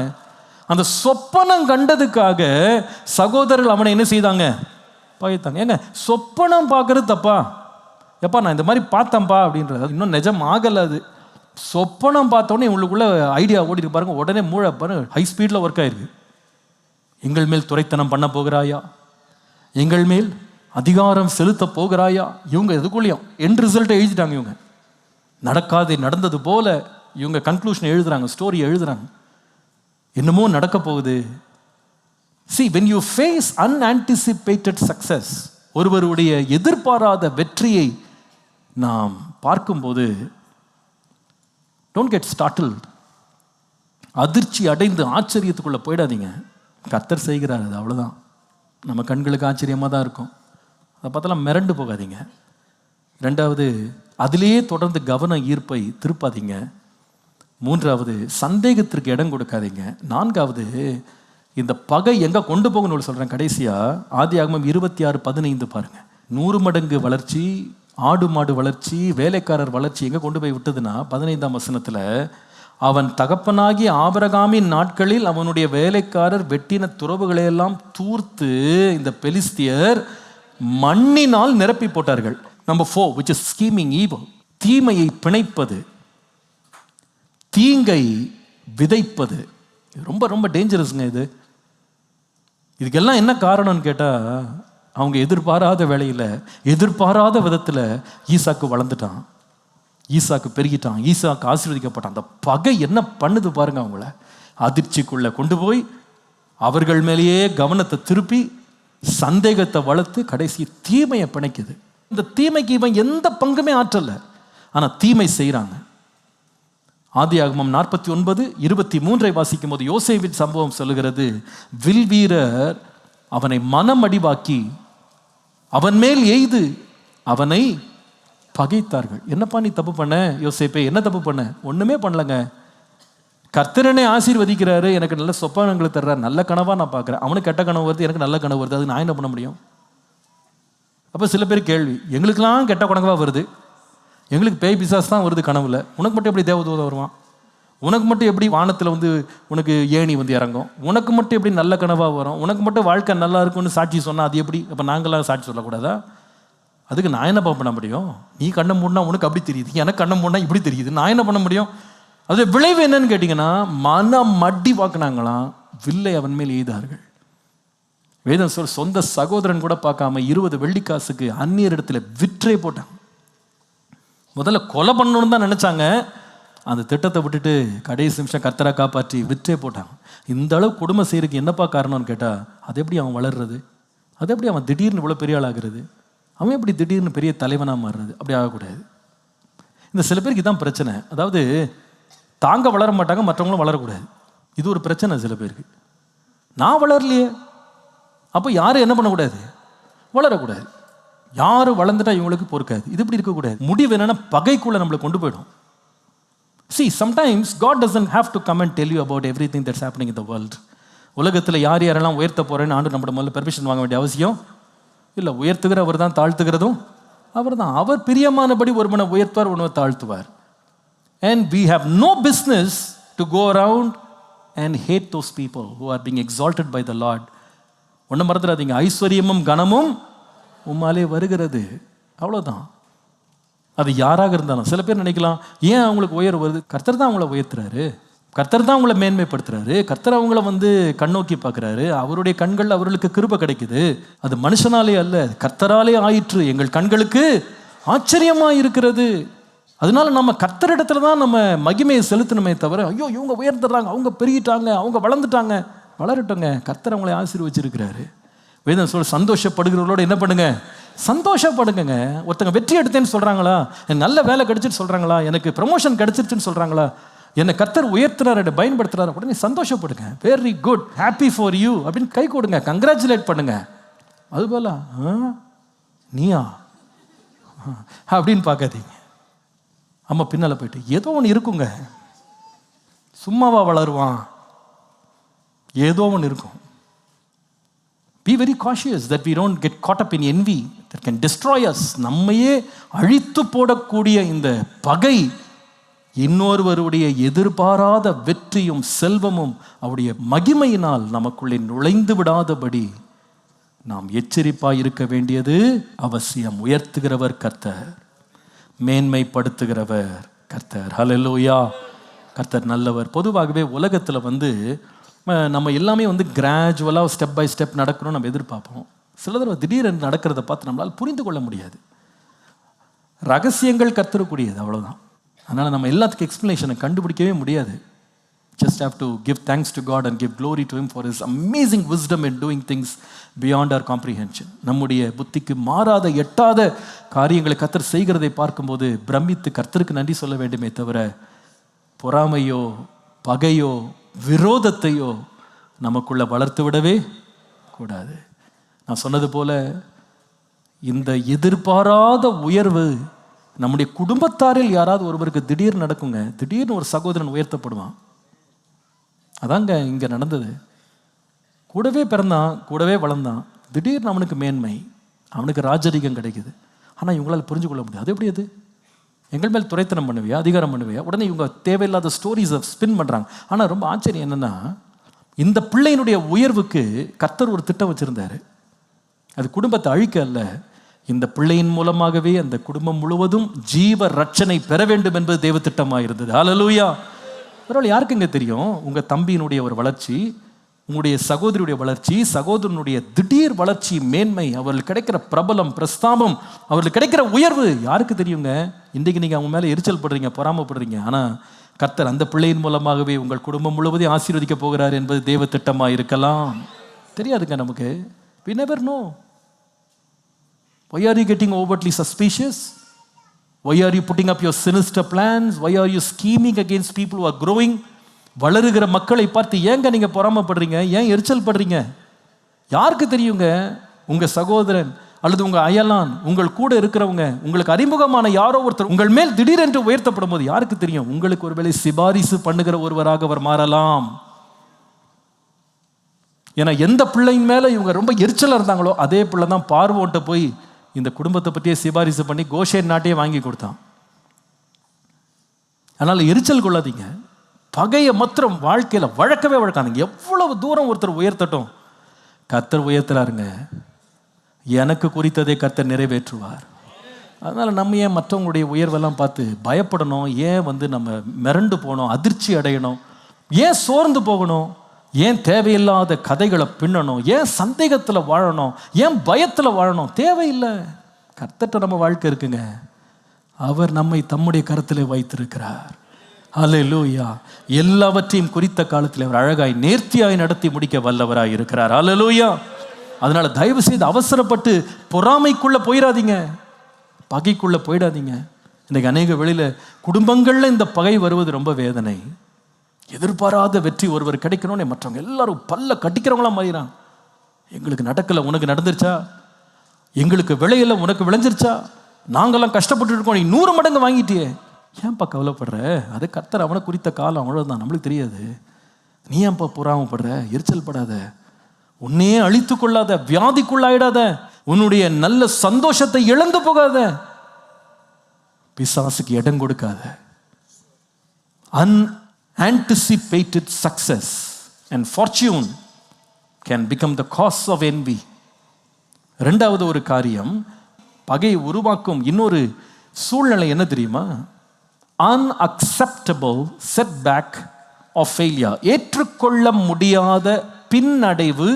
அந்த சொப்பனம் கண்டதுக்காக சகோதரர்கள் அவனை என்ன செய்தாங்க, பயத்தாங்க. ஏங்க சொப்பனம் பார்க்கறது தப்பா? எப்பா நான் இந்த மாதிரி பார்த்தேன்ப்பா அப்படின்றது இன்னும் நிஜம் ஆகலை. அது சொப்பனம் பார்த்தோன்னே உங்களுக்குள்ள ஐடியா ஓடிட்டு பாருங்க, உடனே மூளை பாருங்க ஹை ஸ்பீடில் ஒர்க் ஆயிருக்கு. எங்கள் மேல் துரைத்தனம் பண்ண போகிறாயா, எங்கள் மேல் அதிகாரம் செலுத்த போகிறாயா. இவங்க எதுக்குள்ளேயும் எண்ட் ரிசல்ட்டை எழுதிட்டாங்க. இவங்க நடக்காது நடந்தது போல இவங்க கன்க்ளூஷன் எழுதுறாங்க, ஸ்டோரி எழுதுறாங்க. என்னமோ நடக்க போகுது. See, when you face unanticipated success, ஒருவருடைய எதிர்பாராத வெற்றியை நாம் பார்க்கும்போது don't get startled. அதிர்ச்சி அடைந்து ஆச்சரியத்துக்குள்ள போயிடாதீங்க. கர்த்தர் செய்கிறார், அது அவ்வளோதான். நம்ம கண்களுக்கு ஆச்சரியமாக தான் இருக்கும். அதை பார்த்தாலும் மிரண்டு போகாதீங்க. ரெண்டாவது, அதிலேயே தொடர்ந்து கவன ஈர்ப்பை திருப்பாதீங்க. மூன்றாவது, சந்தேகத்திற்கு இடம் கொடுக்காதீங்க. நான்காவது, இந்த பகை எங்கே கொண்டு போகணும்னு சொல்கிறேன். கடைசியாக ஆதியாகமம் 26:15 பாருங்கள். 100 மடங்கு வளர்ச்சி, ஆடு மாடு வளர்ச்சி, வேலைக்காரர் வளர்ச்சி எங்கே கொண்டு போய் விட்டதுன்னா 15ஆம் வசனத்தில், அவன் தகப்பனாகிய ஆபிரகாமின் நாட்களில் அவனுடைய வேலைக்காரர் வெட்டின துறவுகளையெல்லாம் தூர்த்து இந்த பெலிஸ்தியர் மண்ணினால் நிரப்பி போட்டார்கள். Number 4, which is scheming evil. தீமையை பிணைப்பது, தீங்கை விதைப்பது. ரொம்ப ரொம்ப டேஞ்சரஸ்ங்க இது. இதுக்கெல்லாம் என்ன காரணம்னு கேட்டால், அவங்க எதிர்பாராத வேளையில், எதிர்பாராத விதத்தில் ஈசாக்கு வளர்ந்துட்டான், ஈசாக்கு பெருகிட்டான், ஈசாக்கு ஆசீர்வதிக்கப்பட்டான். அந்த பகை என்ன பண்ணுது பாருங்க, அவங்கள அதிர்ச்சிக்குள்ளே கொண்டு போய் அவர்கள் மேலேயே கவனத்தை திருப்பி சந்தேகத்தை வளர்த்து கடைசி தீமையை பிணைக்குது. இந்த தீமைக்கு இவன் எந்த பங்குமே ஆற்றல, ஆனால் தீமை செய்கிறாங்க. ஆதியாகமம் 49:23 வாசிக்கும் போது யோசேப்பின் சம்பவம் சொல்லுகிறது, வில் வீரர் அவனை மனம் அடிவாக்கி அவன் மேல் எய்து அவனை பகைத்தார்கள். என்னப்பா நீ தப்பு பண்ண யோசேப்பே, என்ன தப்பு பண்ண? ஒண்ணுமே பண்ணலங்க. கர்த்தரனை ஆசீர்வதிக்கிறாரு, எனக்கு நல்ல சொப்பனங்களை தர்றாரு, நல்ல கனவா நான் பார்க்குறேன். அவனுக்கு கெட்ட கனவு வருது, எனக்கு நல்ல கனவு வருது, அது நான் என்ன பண்ண முடியும்? அப்போ சில பேர் கேள்வி, எங்களுக்கெல்லாம் கெட்ட கனவா வருது, எங்களுக்கு பேய் பிசாஸ் தான் வருது கனவுல, உனக்கு மட்டும் எப்படி தேவதூதன் வருவான்? உனக்கு மட்டும் எப்படி வானத்தில் உனக்கு ஏணி இறங்கும்? உனக்கு மட்டும் எப்படி நல்ல கனவாக வரும்? உனக்கு மட்டும் வாழ்க்கை நல்லா இருக்கும்னு சாட்சி சொன்னால் அது எப்படி? அப்போ நாங்களாம் சாட்சி சொல்லக்கூடாதா? அதுக்கு நான் என்ன பண்ண முடியும்? நீ கண்ணை மூடினா உனக்கு அப்படி தெரியுது, எனக்கு கண்ணை மூடினா இப்படி தெரியுது, நான் என்ன பண்ண முடியும்? அது விளைவு என்னன்னு கேட்டிங்கன்னா, மனம் மட்டி வாக்குனாங்களாம், வில்லை அவன் மேல் எய்தார்கள். வேதம் சொந்த சகோதரன் கூட பார்க்காம 20 வெள்ளிக்காசுக்கு அந்நியர் இடத்துல விற்றே போட்டாங்க. முதல்ல கொலை பண்ணணும்னு தான் நினச்சாங்க, அந்த திட்டத்தை விட்டுட்டு கடைசி நிமிஷம் கர்த்தரை காப்பாற்றி விற்றே போட்டாங்க. இந்த அளவு கொடுமை செய்யறதுக்கு என்னப்பா காரணம்னு கேட்டால், அது எப்படி அவன் வளர்றது? அது எப்படி அவன் திடீர்னு இவ்வளோ பெரிய ஆள் ஆகிறது? அவன் எப்படி திடீர்னு பெரிய தலைவனாக மாறுறது? அப்படி ஆகக்கூடாது. இந்த சில பேருக்கு இதான் பிரச்சனை. அதாவது தாங்க வளர மாட்டாங்க, மற்றவங்களும் வளரக்கூடாது. இது ஒரு பிரச்சனை சில பேருக்கு. நான் வளரலையே, அப்போ யாரும் என்ன பண்ணக்கூடாது? வளரக்கூடாது. யாரும் வளர்ந்துட்டா இவங்களுக்கு பொறுக்காது. இது இப்படி இருக்கக்கூடாது. முடிவு என்னன்னா, பகைக்குள்ளே நம்மளை கொண்டு போயிடும். See, sometimes God doesn't have to come and tell you about everything that's happening in the world. உலகத்தில் யார் யாரெல்லாம் உயர்த்த போகிறேன்னு ஆண்டு நம்மளோட முதல்ல பெர்மிஷன் வாங்க வேண்டிய அவசியம் இல்லை, உயர்த்துகிறவர் தான், தாழ்த்துகிறதும் அவர் தான். அவர் பிரியமானபடி ஒருவனை உயர்த்துவார், ஒருவனை தாழ்த்துவார். And we have no business to go around and hate those people who are being exalted by the Lord. ஒன்றும் மறந்துடாதீங்க, ஐஸ்வர்யமும் கனமும் உம்மாலே வருகிறது, அவ்வளோதான். அது யாராக இருந்தாலும். சில பேர் நினைக்கலாம், ஏன் அவங்களுக்கு உயர்வு வருது? கர்த்தர் தான் அவங்கள உயர்த்துறாரு, கர்த்தர் தான் அவங்கள மேன்மைப்படுத்துறாரு, கர்த்தர் அவங்கள கண்ணோக்கி பார்க்குறாரு, அவருடைய கண்கள் அவர்களுக்கு கிருபை கிடைக்குது. அது மனுஷனாலே அல்ல, கர்த்தராலே ஆயிற்று, எங்கள் கண்களுக்கு ஆச்சரியமாக இருக்கிறது. அதனால நம்ம கர்த்தரிடத்துல தான் நம்ம மகிமையை செலுத்தணுமே தவிர, ஐயோ இவங்க உயர்ந்துடுறாங்க, அவங்க பெருகிட்டாங்க, அவங்க வளர்ந்துட்டாங்க. வளரட்டுங்க, கர்த்தர் அவங்களை ஆசீர்வச்சிருக்கிறாரு. வேதம் சொல்ல, சந்தோஷப்படுகிறவர்களோட என்ன பண்ணுங்க? சந்தோஷப்படுங்க. ஒருத்தங்க வெற்றி எடுத்தேன்னு சொல்றாங்களா, எனக்கு நல்ல வேலை கிடைச்சிட்டு சொல்றாங்களா, எனக்கு ப்ரமோஷன் கிடைச்சிருச்சுன்னு சொல்றாங்களா, என்னை கர்த்தர் உயர்த்துறாரு, பயன்படுத்துறாரு, உடனே சந்தோஷப்படுங்க. Very good, happy for you அப்படின்னு கை கொடுங்க, கங்க்ராச்சுலேட் பண்ணுங்க. அதுபோல நீயா அப்படின்னு பார்க்காதீங்க. அம்மா பின்னால் போயிட்டு, ஏதோ ஒன்று இருக்குங்க, சும்மாவா வளருவான், ஏதோ ஒன்று இருக்கும். Be very cautious that we don't get caught up in envy that can destroy us. நம்மையே அழித்து போடக்கூடிய இந்த பகை இன்னொருவருடைய எதிர்பாராத வெற்றியும் செல்வமும் அவருடைய மகிமையினால் நமக்குள்ளே நுழைந்து விடாதபடி நாம் எச்சரிப்பாய் இருக்க வேண்டியது அவசியம். உயர்த்துகிறவர் கர்த்தர், மேன்மைப்படுத்துகிறவர் கர்த்தர். ஹல்லேலூயா. கர்த்தர் நல்லவர். பொதுவாகவே உலகத்தில் நம்ம எல்லாமே கிராஜுவலாக ஸ்டெப் பை ஸ்டெப் நடக்கணும்னு நம்ம எதிர்பார்ப்போம். சில தடவை திடீரென்று நடக்கிறத பார்த்து நம்மளால் புரிந்து கொள்ள முடியாது. ரகசியங்கள் கர்த்தருக்குரியது, அவ்வளோதான். அதனால் நம்ம எல்லாத்துக்கும் எக்ஸ்பிளனேஷனை கண்டுபிடிக்கவே முடியாது. Just have to give thanks to God and give glory to Him for His amazing wisdom in doing things beyond our comprehension. நம்முடைய புத்திக்கு மாறாத எட்டாத காரியங்களை கர்த்தர் செய்கிறதை பார்க்கும்போது பிரமித்து கர்த்தருக்கு நன்றி சொல்ல வேண்டுமே தவிர, பொறாமையோ பகையோ விரோதத்தையோ நமக்குள்ள வளர்த்து விடவே கூடாது. நான் சொன்னது போல, இந்த எதிர்பாராத உயர்வு நம்முடைய குடும்பத்தாரில் யாராவது ஒருவருக்கு திடீர்னு நடக்குங்க. திடீர்னு ஒரு சகோதரன் உயர்த்தப்படுவான். அதாங்க இங்கே நடந்தது. கூடவே பிறந்தான், கூடவே வளர்ந்தான், திடீர்னு அவனுக்கு மேன்மை, அவனுக்கு ராஜரீகம் கிடைக்குது. ஆனால் இவங்களால் புரிஞ்சு கொள்ள முடியாது. அது எப்படி? அது எங்கள் மேல் துரைத்தனம் பண்ணுவியா, அதிகாரம் பண்ணுவியா? உடனே இவங்க தேவையில்லாத ஸ்டோரிஸை ஸ்பின் பண்ணுறாங்க. ஆனால் ரொம்ப ஆச்சரியம் என்னென்னா, இந்த பிள்ளையினுடைய உயர்வுக்கு கர்த்தர் ஒரு திட்டம் வச்சுருந்தார். அது குடும்பத்தை அழிக்க அல்ல, இந்த பிள்ளையின் மூலமாகவே அந்த குடும்பம் முழுவதும் ஜீவ ரட்சனை பெற வேண்டும் என்பது தேவ திட்டமாக இருந்தது. ஹல்லேலூயா. பரவாயில்ல, யாருக்குங்க தெரியும் உங்கள் தம்பியினுடைய ஒரு வளர்ச்சி, உங்களுடைய சகோதரியுடைய வளர்ச்சி, சகோதரனுடைய திடீர் வளர்ச்சி, மேன்மை, அவர்களுக்கு கிடைக்கிற பிரபலம், பிரஸ்தாபம், அவர்களுக்கு கிடைக்கிற உயர்வு யாருக்கு தெரியுங்க? இன்றைக்கு நீங்கள் அவங்க மேலே எரிச்சல் படுறீங்க, பொறாமப்படுறீங்க. ஆனால் கர்த்தர் அந்த பிள்ளையின் மூலமாகவே உங்கள் குடும்பம் முழுவதையும் ஆசீர்வதிக்க போகிறார் என்பது தேவ திட்டமாக இருக்கலாம். தெரியாதுங்க நமக்கு. We never know. Why are you getting overtly suspicious? Why are you putting up your sinister plans? Why are you scheming against people who are growing? வளருகிற மக்களை பார்த்து ஏங்க நீங்கள் பொறாமப்படுறீங்க, ஏன் எரிச்சல் படுறீங்க? யாருக்கு தெரியுங்க? உங்கள் சகோதரன் அல்லது உங்கள் அயலான், உங்கள் கூட இருக்கிறவங்க, உங்களுக்கு அறிமுகமான யாரோ ஒருத்தர் உங்கள் மேல் திடீரென்று உயர்த்தப்படும் போது யாருக்கு தெரியும்? உங்களுக்கு ஒருவேளை சிபாரிசு பண்ணுகிற ஒருவராக அவர் மாறலாம். ஏன்னா எந்த பிள்ளையின் மேலே இவங்க ரொம்ப எரிச்சலாக இருந்தாங்களோ அதே பிள்ளை தான் பார்வோன்ட்ட போய் இந்த குடும்பத்தை பற்றியே சிபாரிசு பண்ணி கோஷேன் நாட்டையே வாங்கி கொடுத்தான். அதனால் எரிச்சல் கொள்ளாதீங்க. பகையை மாத்திரம் வாழ்க்கையில் வழக்கவே வழக்கானுங்க. எவ்வளவு தூரம் ஒருத்தர் உயர்த்தட்டும், கர்த்தர் உயர்த்துறாருங்க. எனக்கு குறித்ததை கர்த்தர் நிறைவேற்றுவார். அதனால் நம்ம ஏன் மற்றவங்களுடைய உயர்வெல்லாம் பார்த்து பயப்படணும்? ஏன் நம்ம மிரண்டு போகணும், அதிர்ச்சி அடையணும்? ஏன் சோர்ந்து போகணும்? ஏன் தேவையில்லாத கதைகளை பின்னணும்? ஏன் சந்தேகத்தில் வாழணும்? ஏன் பயத்தில் வாழணும்? தேவையில்லை. கர்த்தர்ட்ட நம்ம வாழ்க்கை இருக்குங்க. அவர் நம்மை தம்முடைய கரத்தில் வைத்திருக்கிறார். ஹல்லேலூயா. எல்லாவற்றையும் குறித்த காலத்தில் அவர் அழகாய் நேர்த்தியாய் நடத்தி முடிக்க வல்லவராய் இருக்கிறார். ஹல்லேலூயா. அதனால தயவு செய்து அவசரப்பட்டு பொறாமைக்குள்ள போயிடாதீங்க, பகைக்குள்ள போயிடாதீங்க. இன்னைக்கு அநேக வெளியில குடும்பங்கள்ல இந்த பகை வருவது ரொம்ப வேதனை. எதிர்பாராத வெற்றி ஒருவர் கிடைக்கணும்னு மற்றவங்க எல்லாரும் பல்ல கட்டிக்கிறவங்களா மாறிறாங்க. எங்களுக்கு நடக்கல, உனக்கு நடந்துருச்சா? எங்களுக்கு விளையல, உனக்கு விளைஞ்சிருச்சா? நாங்கெல்லாம் கஷ்டப்பட்டு இருக்கோம், நீ 100 மடங்கு வாங்கிட்டியே. ஏன்பா கவலைப்படுற? அது கர்த்தர் அவனை குறித்த காலம், அவ்வளோதான், நம்மளுக்கு தெரியாது. நீ ஏன்பா பொறாமப்படுற? எரிச்சல் படாத. உன்னையே அழித்து கொள்ளாத, வியாதிக்குள்ளாயிடாத, உன்னுடைய நல்ல சந்தோஷத்தை இழந்து போகாத, பிசாசுக்கு இடம் கொடுக்காத. Unanticipated success and fortune can become the cause of envy. இரண்டாவது ஒரு காரியம், பகை உருவாக்கும் இன்னொரு சூழ்நிலை என்ன தெரியுமா? Unacceptable setback of failure. ஏற்றுக்கொள்ள முடியாத பின்னடைவு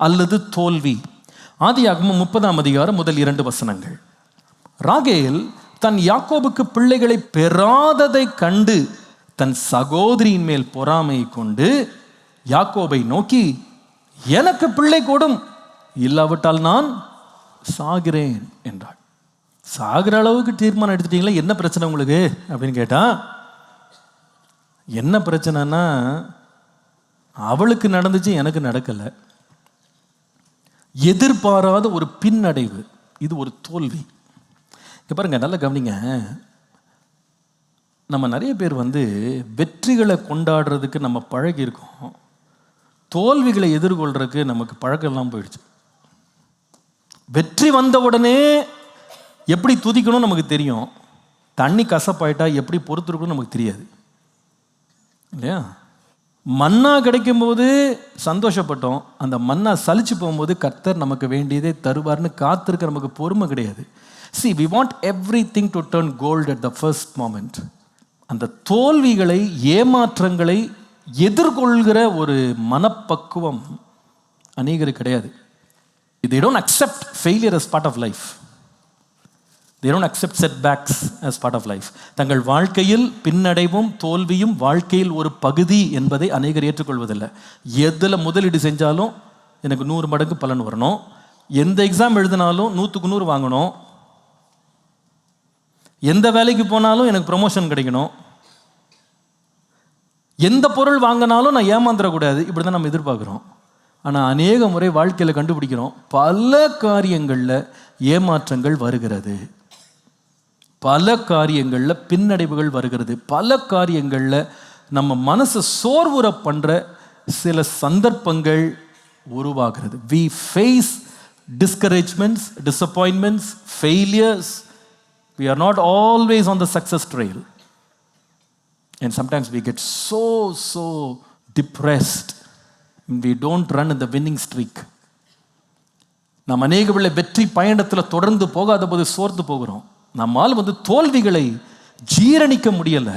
அல்லது தோல்வி. ஆதியாகமம் 30 முதல் 2 வசனங்கள். ராகேல் தன் யாக்கோபுக்கு பிள்ளைகளை பெறாததை கண்டு தன் சகோதரியின் மேல் பொறாமை கொண்டு யாக்கோபை நோக்கி, எனக்கு பிள்ளை கொடும், இல்லாவிட்டால் நான் சாகிறேன் என்றாள். சாகிற அளவுக்கு தீர்மானம் எடுத்துட்டீங்களா, என்ன பிரச்சனை உங்களுக்கு அப்படின்னு கேட்டா, என்ன பிரச்சனைனா அவளுக்கு நடந்துச்சு, எனக்கு நடக்கலை. எதிர்பாராத ஒரு பின்னடைவு, இது ஒரு தோல்வி. இங்க பாருங்க, நல்லா கவனிங்க. நம்ம நிறைய பேர் வெற்றிகளை கொண்டாடுறதுக்கு நம்ம பழகி இருக்கோம், தோல்விகளை எதிர்கொள்றதுக்கு நமக்கு பழக்கம்லாம் போயிடுச்சு. வெற்றி வந்த உடனே எப்படி துதிக்கணும் நமக்கு தெரியும், தண்ணி கசப்பாயிட்டா எப்படி பொறுத்திருக்கணும் நமக்கு தெரியாது இல்லையா? மன்னா கிடைக்கும் போது சந்தோஷப்பட்டோம், அந்த மன்னா சலிச்சு போகும்போது கர்த்தர் நமக்கு வேண்டியதே தருவார்னு காத்திருக்க நமக்கு பொறுமை கிடையாது. See, we want everything to turn gold at the first moment. அந்த தோல்விகளை, ஏமாற்றங்களை எதிர்கொள்கிற ஒரு மனப்பக்குவம் அநேகருக்கு கிடையாது. They don't accept failure as part of life. They don't accept setbacks as part of life. தங்கள் வாழ்க்கையில் பின்னடைவும் தோல்வியும் வாழ்க்கையில் ஒரு பகுதி என்பதை அநேகர் ஏற்றுக்கொள்வதில்லை. எதில் முதலீடு செஞ்சாலும் எனக்கு 100 மடங்கு பலன் வரணும், எந்த எக்ஸாம் எழுதினாலும் 100க்கு 100 வாங்கணும், எந்த வேலைக்கு போனாலும் எனக்கு ப்ரமோஷன் கிடைக்கணும், எந்த பொருள் வாங்கினாலும் நான் ஏமாந்துடக்கூடாது, இப்படி தான் நம்ம எதிர்பார்க்குறோம். ஆனால் அநேக முறை வாழ்க்கையில் கண்டுபிடிக்கிறோம், பல காரியங்களில் ஏமாற்றங்கள் வருகிறது, பல காரியங்களில் பின்னடைவுகள் வருகிறது, பல காரியங்களில் நம்ம மனசை சோர்வுற பண்ணுற சில சந்தர்ப்பங்கள் உருவாகிறது. We face discouragements, disappointments, failures. We are not always on the success trail. And sometimes we get so depressed. We don't run in the winning streak. நாம் அநேக வேளை வெற்றி பயணத்தில் தொடர்ந்து போகாத போது சோர்ந்து போகிறோம். நம்மால் தோல்விகளை ஜீரணிக்க முடியலை.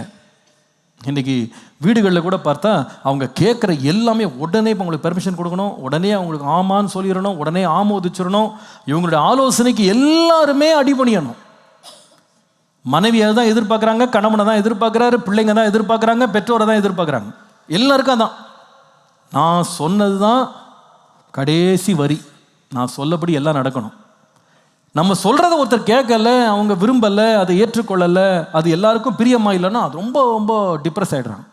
இன்றைக்கி வீடுகளில் கூட பார்த்தா அவங்க கேட்குற எல்லாமே உடனே இப்போ அவங்களுக்கு பெர்மிஷன் கொடுக்கணும், உடனே அவங்களுக்கு ஆமான்னு சொல்லிடணும், உடனே ஆமோதிச்சிடணும். இவங்களுடைய ஆலோசனைக்கு எல்லாருமே அடிபணியணும். மனைவியை தான் எதிர்பார்க்குறாங்க, கணவனை தான் எதிர்பார்க்குறாரு, பிள்ளைங்க தான் எதிர்பார்க்குறாங்க, பெற்றோரை தான் எதிர்பார்க்குறாங்க. எல்லாருக்கும் தான் நான் சொன்னது தான் கடைசி வரி, நான் சொல்லபடி எல்லாம் நடக்கணும். நம்ம சொல்கிறத ஒருத்தர் கேட்கல, அவங்க விரும்பலை, அதை ஏற்றுக்கொள்ளலை, அது எல்லாருக்கும் பிரியமாக இல்லைன்னா அது ரொம்ப டிப்ரெஸ் ஆகிடுறாங்க.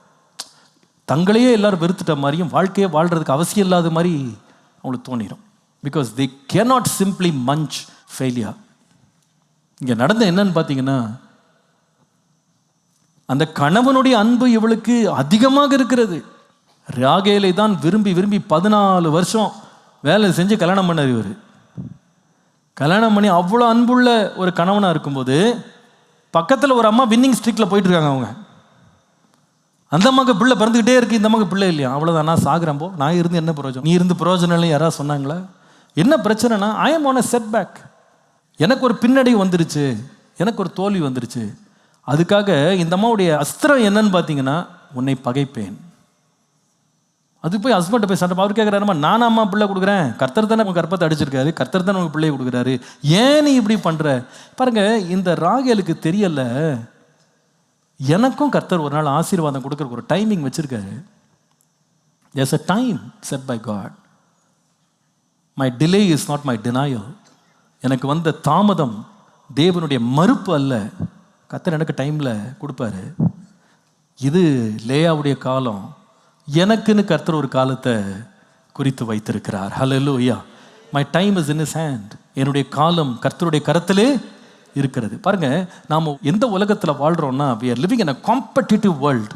தங்களையே எல்லாரும் வெறுத்துட்ட மாதிரியும் வாழ்க்கையை வாழ்கிறதுக்கு அவசியம் இல்லாத மாதிரி அவங்களுக்கு தோணிடும். Because they cannot simply munch failure. இங்கே நடந்த என்னன்னு பார்த்தீங்கன்னா, அந்த கணவனுடைய அன்பு இவளுக்கு அதிகமாக இருக்கிறது. ராகேலை தான் விரும்பி 14 வருஷம் வேலை செஞ்சு கல்யாணம் பண்ணார். இவர் கல்யாணம் பண்ணி அவ்வளோ அன்புள்ள ஒரு கணவனாக இருக்கும்போது பக்கத்தில் ஒரு அம்மா வின்னிங் ஸ்ட்ரீக்கில் போயிட்டு இருக்காங்க. அவங்க அந்த அம்மாவுக்கு பிள்ளை பிறந்துக்கிட்டே இருக்கு, இந்த அம்மாவுக்கு பிள்ளை இல்லையா, அவ்வளோதான், நான் சாகுறேன் போ, நான் இருந்து என்ன பிரயோஜனம், நீ இருந்து பிரயோஜனம் இல்லை யாராவது சொன்னாங்களா? என்ன பிரச்சனைனா, I am on a setback, எனக்கு ஒரு பின்னடைவு வந்துருச்சு, எனக்கு ஒரு தோல்வி வந்துருச்சு. அதுக்காக இந்த அம்மாவுடைய அஸ்திரம் என்னன்னு பார்த்தீங்கன்னா, உன்னை பகைப்பேன். அது போய் ஹஸ்பண்டை போய் சண்டை, அவர் கேட்குறாருமா, நான் அம்மா பிள்ளை கொடுக்குறேன், கர்த்தர் தானே உங்கள் கற்பத்தை அடிச்சிருக்காரு, கர்த்தர் தானே உங்கள் பிள்ளையை கொடுக்குறாரு, ஏன் நீ இப்படி பண்ணுற? பாருங்க, இந்த ராகேலுக்கு தெரியல, எனக்கும் கர்த்தர் ஒரு நாள் ஆசீர்வாதம் கொடுக்குறக்கு ஒரு டைமிங் வச்சிருக்காரு. there's a time set by God. my delay is not my denial. எனக்கு வந்த தாமதம் தேவனுடைய மறுப்பு அல்ல, கர்த்தர் எனக்கு டைமில் கொடுப்பாரு. இது லேயாவுடைய காலம், எனக்குன்னு கர்த்தர் ஒரு காலத்தை குறித்து வைத்திருக்கிறார். ஹல்லேலூயா. my time is in his hand. என்னுடைய காலம் கர்த்தருடைய கரத்திலே இருக்கிறது. பாருங்க, நாம் எந்த உலகத்தில் வாழ்கிறோம்னா, we are living in a competitive world.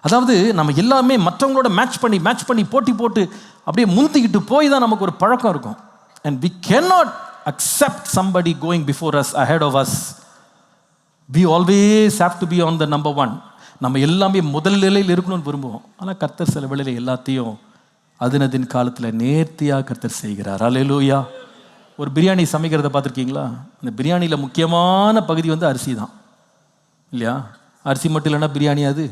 அதாவது நம்ம எல்லாமே மற்றவங்களோட மேட்ச் பண்ணி போட்டி போட்டு அப்படியே முந்திக்கிட்டு போய் தான் நமக்கு ஒரு பழக்கம் இருக்கும். And we cannot accept somebody going before us, ahead of us. We always have to be on the number one. நம்ம எல்லாமே முதல் நிலையில் இருக்கணும்னு விரும்புவோம். ஆனால் கர்த்தர் சில வேளையில் எல்லாத்தையும் அதினதின் காலத்தில் நேர்த்தியாக கர்த்தர் செய்கிறார். அல்லேலூயா. ஒரு பிரியாணி சமைக்கிறத பார்த்துருக்கீங்களா? அந்த பிரியாணியில் முக்கியமான பகுதி வந்து அரிசி தான் இல்லையா? அரிசி மட்டும் இல்லைன்னா பிரியாணி, அது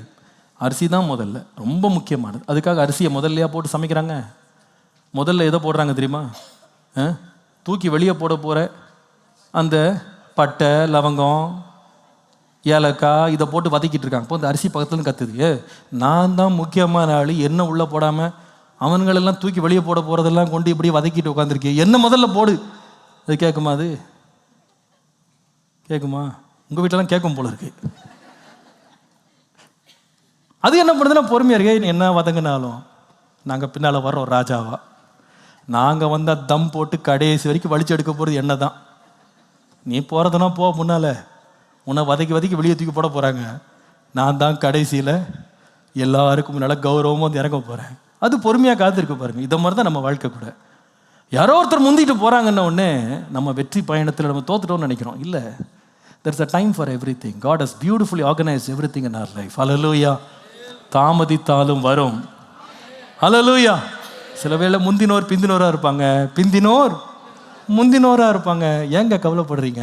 அரிசி தான் முதல்ல ரொம்ப முக்கியமானது. அதுக்காக அரிசியை முதல்லையா போட்டு சமைக்கிறாங்க? முதல்ல எதை போடுறாங்க தெரியுமா? தூக்கி வெளியே போட போகிற அந்த பட்டை, லவங்கம், ஏலக்காய் இதை போட்டு வதக்கிட்டு இருக்காங்க. இப்போ இந்த அரிசி பக்கத்துலன்னு கத்துது, நான் தான் முக்கியமான ஆள், என்ன உள்ளே போடாமல் அவன்களெல்லாம் தூக்கி வெளியே போட போகிறதெல்லாம் கொண்டு இப்படி வதக்கிட்டு உட்காந்துருக்கேன், என்ன முதல்ல போடு. அது கேட்குமா? அது கேட்குமா? உங்கள் வீட்டிலலாம் கேட்கும் போல இருக்கு. அது என்ன பண்ணுதுன்னா பொறுமையாக இருக்கே, என்ன வதங்கினாலும் நாங்கள் பின்னால் வர்றோம் ராஜாவா. நாங்கள் வந்தால் தம் போட்டு கடைசி வரைக்கும் வலிச்சு எடுக்க போகிறது என்ன தான். நீ போகிறதுனா போ, முன்னால் உன்னை வதக்கி வதக்கி வெளியே தூக்கி போட போகிறாங்க. நான் தான் கடைசியில் எல்லாருக்கும் முன்னால் கௌரவமாக வந்து இறங்க போகிறேன். அது பொறுமையாக காத்திருக்கு பாருங்கள். இதை மாதிரி தான் நம்ம வாழ்க்கை கூட. யாரோ ஒருத்தர் முந்திட்டு போகிறாங்கன்ன உடனே நம்ம வெற்றி பயணத்தில் நம்ம தோத்துட்டோம்னு நினைக்கிறோம். இல்லை, there's a time for everything. God has beautifully organized everything in our life. Hallelujah. தாமதித்தாலும் வரும். Hallelujah. சில வேளை முந்தினோர் பிந்தினோராக இருப்பாங்க, பிந்தினோர் முந்தினோராக இருப்பாங்க. ஏங்க கவலைப்படுறீங்க?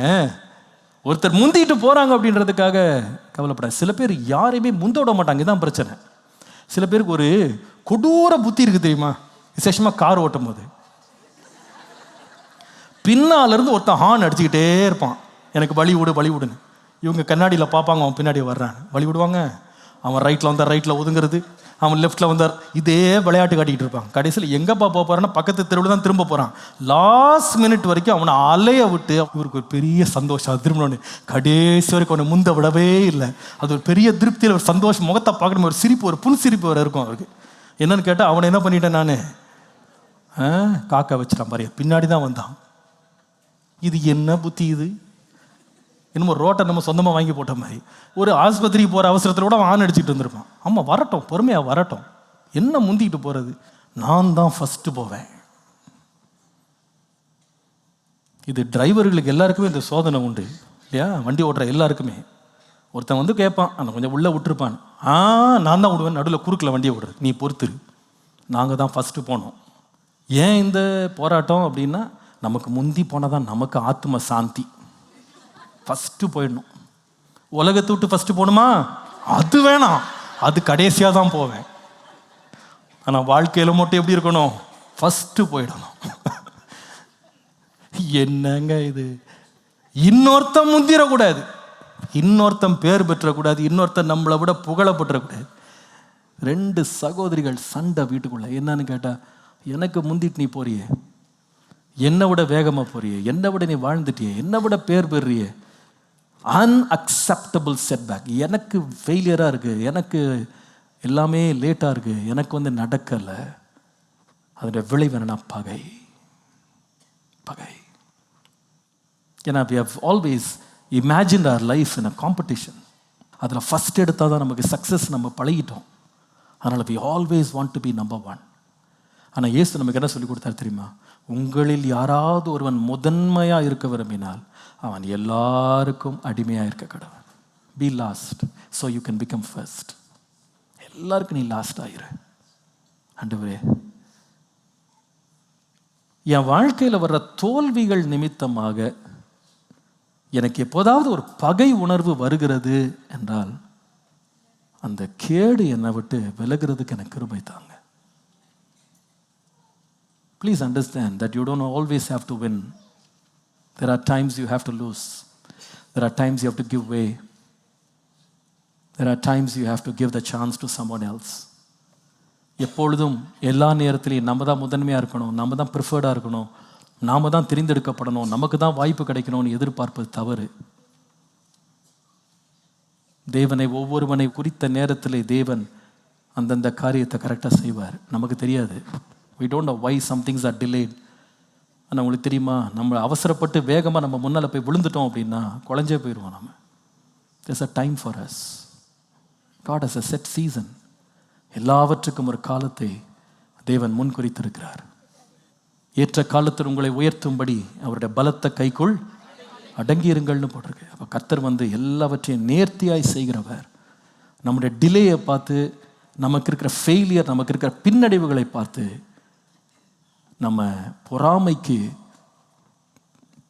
ஒருத்தர் முந்திட்டு போகிறாங்க அப்படின்றதுக்காக கவலைப்படாது. சில பேர் யாரையுமே முந்த விட மாட்டாங்க, இதுதான் பிரச்சனை. சில பேருக்கு ஒரு கொடூர புத்தி இருக்குது தெரியுமா? விசேஷமாக கார் ஓட்டும் போது பின்னாலேருந்து ஒருத்தன் ஹார்ன் அடிச்சுக்கிட்டே இருப்பான், எனக்கு வழி விடு வழி விடுன்னு. இவங்க கண்ணாடியில் பார்ப்பாங்க, அவன் பின்னாடி வர்றான், வழி விடுவாங்க. அவன் ரைட்டில் வந்தார், ரைட்டில் ஒதுங்கிறது, அவன் லெஃப்ட்டில் வந்தார், இதே விளையாட்டு காட்டிக்கிட்டு இருப்பான். கடைசியில் எங்கேப்பா போக போகிறான்னா பக்கத்து தெருவில் தான் திரும்ப போகிறான். லாஸ்ட் மினிட் வரைக்கும் அவனை அலைய விட்டு இவருக்கு ஒரு பெரிய சந்தோஷம். அது திரும்பணும்னு கடைசி வரைக்கும் அவனை முந்த விடவே இல்லை. அது ஒரு பெரிய திருப்தியில் ஒரு சந்தோஷம், முகத்தை பார்க்கணும், ஒரு சிரிப்பு, ஒரு புன் சிரிப்பு வர இருக்கும் அவருக்கு. என்னன்னு கேட்டால் அவனை என்ன பண்ணிட்டேன் நான், காக்கா வச்சிட்டான் பாரு, பின்னாடி தான் வந்தான். இது என்ன புத்தி இது? என்னமோ ரோட்டை நம்ம சொந்தமாக வாங்கி போட்ட மாதிரி. ஒரு ஆஸ்பத்திரிக்கு போகிற அவசரத்தில் கூட அவன் ஆன் அடிச்சுட்டு இருந்திருப்பான். ஆமாம், வரட்டும், பொறுமையாக வரட்டும், என்ன முந்திக்கிட்டு போகிறது, நான் தான் ஃபஸ்ட்டு போவேன். இது டிரைவர்களுக்கு எல்லாருக்குமே இந்த சோதனை உண்டு இல்லையா? வண்டி ஓட்டுற எல்லாருக்குமே. ஒருத்தன் வந்து கேட்பான், அந்த கொஞ்சம் உள்ளே விட்டுருப்பான், நான் தான் விடுவேன், நடுவில் குறுக்கில் வண்டியை விடுறது, நீ பொறுத்துரு, நாங்கள் தான் ஃபஸ்ட்டு போனோம். ஏன் இந்த போராட்டம் அப்படின்னா, நமக்கு முந்தி போனால் தான் நமக்கு ஆத்ம சாந்தி. ஃபஸ்ட்டு போயிடணும். உலகத்தை விட்டு ஃபஸ்ட்டு போகணுமா? அது வேணாம், அது கடைசியாக தான் போவேன். ஆனால் வாழ்க்கையில் மட்டும் எப்படி இருக்கணும்? ஃபஸ்ட்டு போயிடணும். என்னங்க இது? இன்னொருத்தன் முந்திரக்கூடாது, இன்னொருத்தன் பேர் பெற்றக்கூடாது, இன்னொருத்தன் நம்மளை விட புகழப்பட்டுறக்கூடாது. 2 சகோதரிகள் சண்டை வீட்டுக்குள்ள. என்னன்னு கேட்டால், எனக்கு முந்திட்டு நீ போறியே, என்னை விட வேகமாக போறியே, என்னை விட நீ வாழ்ந்துட்டியே, என்னை விட பேர் பெறியே. Unacceptable setback. எனக்கு ஃபெயிலியராக இருக்குது, எனக்கு எல்லாமே லேட்டாக இருக்குது, எனக்கு வந்து நடக்கலை. அதோட விளைவு என்னன்னா பகை. பகை. ஏன்னா we have always imagined our life in a competition. அதில் ஃபஸ்ட் எடுத்தால் தான் நமக்கு சக்ஸஸ், நம்ம பழகிட்டோம். அதனால் we always want to be number one. ஆனால் இயேசு நமக்கு என்ன சொல்லி கொடுத்தாரு தெரியுமா? உங்களில் யாராவது ஒருவன் முதன்மையாக இருக்க விரும்பினால் அவன் எல்லாருக்கும் அடிமையாக இருக்க கடவன். Be last so you can become first. எல்லாருக்கும் நீ லாஸ்ட் ஆயிரு. ஆண்டவரே, என் வாழ்க்கையில் வர்ற தோல்விகள் நிமித்தமாக எனக்கு எப்போதாவது ஒரு பகை உணர்வு வருகிறது என்றால், அந்த கேடு என்னை விட்டு விலகிறதுக்கு எனக்கு கிருபை தாங்க. Please understand that you don't always have to win. There are times you have to lose. There are times you have to give way. There are times you have to give the chance to someone else. எப்பொழுதும் எல்லா நேரத்திலையும் நம்ம தான் முதன்மையாக இருக்கணும், நம்ம தான் ப்ரிஃபர்டாக இருக்கணும், நாம் தான் தெரிந்தெடுக்கப்படணும், நமக்கு தான் வாய்ப்பு கிடைக்கணும்னு எதிர்பார்ப்பது தவறு. தேவனை ஒவ்வொருவனை குறித்த நேரத்தில் தேவன் அந்தந்த காரியத்தை கரெக்டாக செய்வார். நமக்கு தெரியாது. We don't know why some things are delayed. ஆனால் உங்களுக்கு தெரியுமா, நம்ம அவசரப்பட்டு வேகமாக நம்ம முன்னால் போய் விழுந்துட்டோம் அப்படின்னா குழஞ்சே போயிடுவோம் நம்ம. There's a time for us. God has a set season. எல்லாவற்றுக்கும் ஒரு காலத்தை தேவன் முன் குறித்திருக்கிறார். ஏற்ற காலத்தில் உங்களை உயர்த்தும்படி அவருடைய பலத்த கைக்குள் அடங்கியிருங்கள்னு போட்டிருக்கு. அப்போ கர்த்தர் எல்லாவற்றையும் நேர்த்தியாய் செய்கிறவர். நம்முடைய டிலேயை பார்த்து, நமக்கு இருக்கிற ஃபெயிலியர், நமக்கு இருக்கிற பின்னடைவுகளை பார்த்து நம்ம பொறாமைக்கு,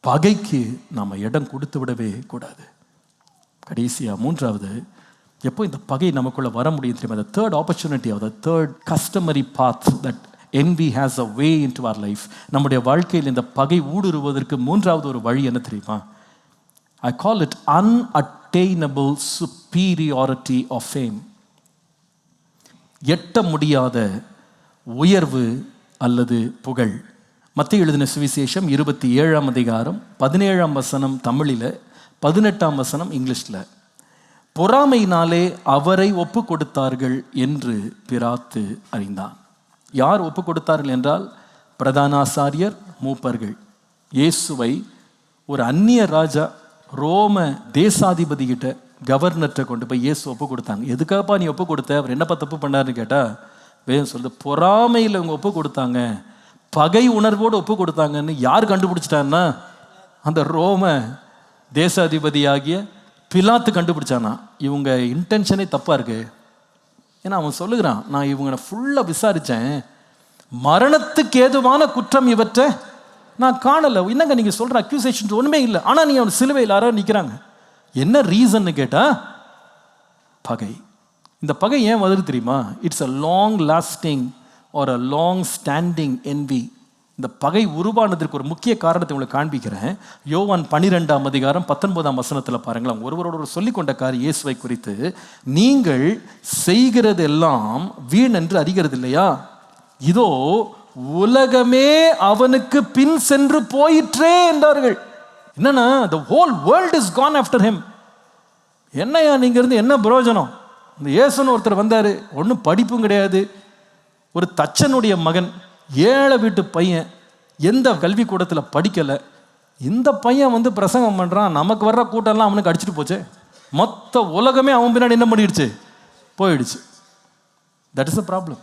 பகைக்கு நம்ம இடம் கொடுத்து விடவே கூடாது. கடைசியாக மூன்றாவது, எப்போ இந்த பகை நமக்குள்ள வர முடியும் தெரியுமா? the third opportunity or the third customary path that envy has a way into our life. நம்முடைய வாழ்க்கையில் இந்த பகை ஊடுருவதற்கு மூன்றாவது ஒரு வழி என்ன தெரியுமா? I call it unattainable superiority of fame. எட்ட முடியாத உயர்வு அல்லது புகழ். மத்தேயு எழுதின சுவிசேஷம் 27ஆம் அதிகாரம் 17ஆம் வசனம் தமிழில், 18ஆம் வசனம் இங்கிலீஷில். பொறாமையினாலே அவரை ஒப்பு கொடுத்தார்கள் என்று பிலாத்து அறிந்தான். யார் ஒப்பு கொடுத்தார்கள் என்றால், பிரதான ஆசாரியர், மூப்பர்கள். இயேசுவை ஒரு அந்நிய ராஜா, ரோம தேசாதிபதி கிட்ட, கவர்னர்கிட்ட கொண்டு போய் இயேசு ஒப்பு கொடுத்தாங்க. எதுக்காப்பா நீ ஒப்பு கொடுத்த? அவர் என்னப்பா தப்பு பண்ணாருன்னு கேட்டால், வேதம் சொல்லுது, பொறாமையில் அவங்க ஒப்பு கொடுத்தாங்க, பகை உணர்வோடு ஒப்பு கொடுத்தாங்கன்னு யார் கண்டுபிடிச்சிட்டான்னா, அந்த ரோம தேசாதிபதியாகிய பிலாத்து கண்டுபிடிச்சானா. இவங்க இன்டென்ஷனே தப்பாக இருக்கு. ஏன்னா அவன் சொல்லுகிறான், நான் இவங்களை ஃபுல்லாக விசாரித்தேன், மரணத்துக்கு ஏதுவான குற்றம் இவற்றை நான் காணலை. என்னங்க நீங்கள் சொல்கிற அக்யூசேஷன்ஸ் ஒன்றுமே இல்லை, ஆனால் நீ அவன் சிலுவையில் யாராவது நிற்கிறாங்க. என்ன ரீசன்னு கேட்டால், பகை. இந்த பகை ஏன் வருது தெரியுமா? It's a long lasting or a long standing envy. இந்த பகை உருவானதற்கு ஒரு முக்கிய காரணத்தை உங்களுக்கு காண்பிக்கிறேன். யோவான் 12ஆம் அதிகாரம் 19ஆம் வசனத்தில் பாருங்களேன். ஒருவரோடு சொல்லிக் கொண்ட காரியம் இயேசுவை குறித்து, நீங்கள் செய்கிறதெல்லாம் வீண் என்று அறிகிறது இல்லையா? இதோ உலகமே அவனுக்கு பின் சென்று போயிற்றே என்றார்கள். என்னன்னா, the whole world is gone after him. என்னையா நீங்க இருந்து என்ன பிரயோஜனம்? இந்த இயேசுன்னு ஒருத்தர் வந்தார், ஒன்றும் படிப்பும் கிடையாது, ஒரு தச்சனுடைய மகன், ஏழை வீட்டு பையன், எந்த கல்வி கூடத்தில் படிக்கலை. இந்த பையன் பிரசங்கம் பண்ணுறான், நமக்கு வர்ற கூட்டம்லாம் அவனுக்கு அடிச்சுட்டு போச்சு. மொத்த உலகமே அவன் பின்னாடி என்ன பண்ணிடுச்சு? போயிடுச்சு. That is a problem.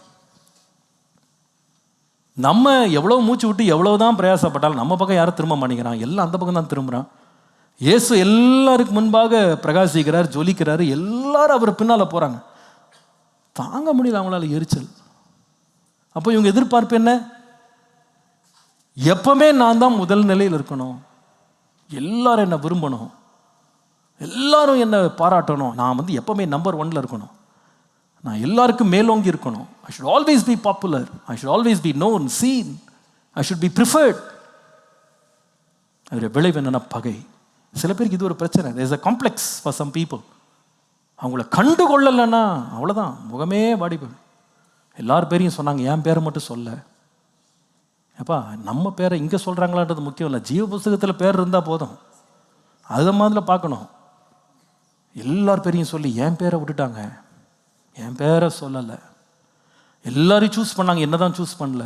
நம்ம எவ்வளோ மூச்சு விட்டு எவ்வளோதான் பிரயாசப்பட்டாலும் நம்ம பக்கம் யாரும் திரும்ப மாட்டேங்கிறான், எல்லாம் அந்த பக்கம் தான் திரும்புகிறான். இயேசு எல்லாருக்கு முன்பாக பிரகாசிக்கிறார், ஜொலிக்கிறாரு, எல்லாரும் அவர் பின்னால் போகிறாங்க. தாங்க முடியல அவங்களால எரிச்சல். அப்போ இவங்க எதிர்பார்ப்பு என்ன? எப்பவுமே நான் தான் முதல் நிலையில் இருக்கணும், எல்லாரும் என்னை விரும்பணும், எல்லாரும் என்னை பாராட்டணும், நான் எப்பவுமே நம்பர் 1ல் இருக்கணும், நான் எல்லாருக்கும் மேலோங்கி இருக்கணும். I should always be popular, I should always be known, seen, I should be preferred. அதோட விளைவு என்னன்னா பகை. சில பேருக்கு இது ஒரு பிரச்சனை. there is a complex for some people. அவங்கள கண்டு கொள்ளலைன்னா அவ்வளோதான், முகமே வாடி போயிடும். எல்லார் பேரையும் சொன்னாங்க, என் பேரை மட்டும் சொல்ல. அப்பா, நம்ம பேரை இங்கே சொல்கிறாங்களான்றது முக்கியம் இல்லை, ஜீவ புஸ்தகத்தில் பேர் இருந்தால் போதும். அதை மாதிரி பார்க்கணும். எல்லார் பேரையும் சொல்லி என் பேரை விட்டுட்டாங்க, என் பேரை சொல்லலை. எல்லாரையும் சூஸ் பண்ணாங்க, என்ன தான் சூஸ் பண்ணல.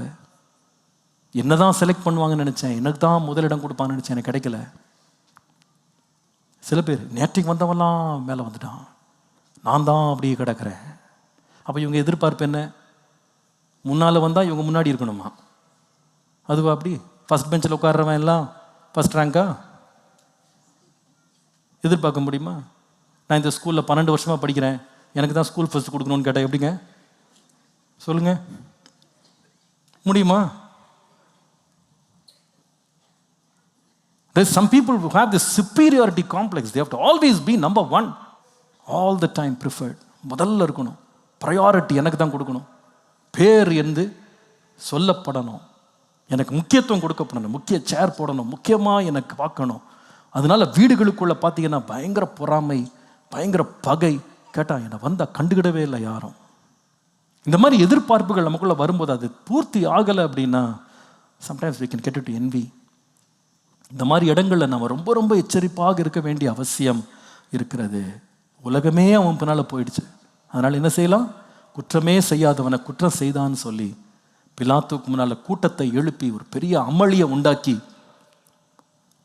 என்ன தான் செலக்ட் பண்ணுவாங்கன்னு நினச்சேன், எனக்கு தான் முதலிடம் கொடுப்பாங்கன்னு நினச்சேன், எனக்கு கிடைக்கல. சில பேர் நேற்றுக்கு வந்தவெல்லாம் மேலே வந்துட்டான், நான் தான் அப்படியே கிடக்கிறேன். அப்போ இவங்க எதிர்பார்ப்பு என்ன? முன்னால் வந்தால் இவங்க முன்னாடி இருக்கணுமா? அதுவா? அப்படி ஃபஸ்ட் பெஞ்சில் உட்கார்றவன் எல்லாம் ஃபஸ்ட் ரேங்கா எதிர்பார்க்க முடியுமா? நான் இந்த ஸ்கூலில் 12 வருஷமாக படிக்கிறேன், எனக்கு தான் ஸ்கூல் ஃபஸ்ட் கொடுக்கணும்னு கேட்டால் எப்படிங்க சொல்லுங்க? முடியுமா? There's some people who have this superiority complex. They have to always be number 1, all the time preferred. முதல்ல இருக்கணும், ப்ரையாரிட்டி எனக்கு தான் கொடுக்கணும், பேர் என்று சொல்லப்படணும், எனக்கு முக்கியத்துவம் கொடுக்கப்படணும், முக்கிய சேர் போடணும், முக்கியமாக எனக்கு பார்க்கணும். அதனால வீடுகளுக்குள்ளே பார்த்தீங்கன்னா பயங்கர பொறாமை, பயங்கர பகை. கேட்டால் என்னை வந்தால் கண்டுக்கிடவே இல்லை யாரும். இந்த மாதிரி எதிர்பார்ப்புகள் நமக்குள்ளே வரும்போது அது பூர்த்தி ஆகலை அப்படின்னா sometimes we can get into envy. இந்த மாதிரி இடங்களில் நம்ம ரொம்ப ரொம்ப எச்சரிப்பாக இருக்க வேண்டிய அவசியம் இருக்கிறது. உலகமே அவன் பின்னால் போயிடுச்சு. அதனால் என்ன செய்யலாம்? குற்றமே செய்யாதவனை குற்றம் செய்தான்னு சொல்லி பிலாத்துக்கு முன்னால் கூட்டத்தை எழுப்பி ஒரு பெரிய அமளியை உண்டாக்கி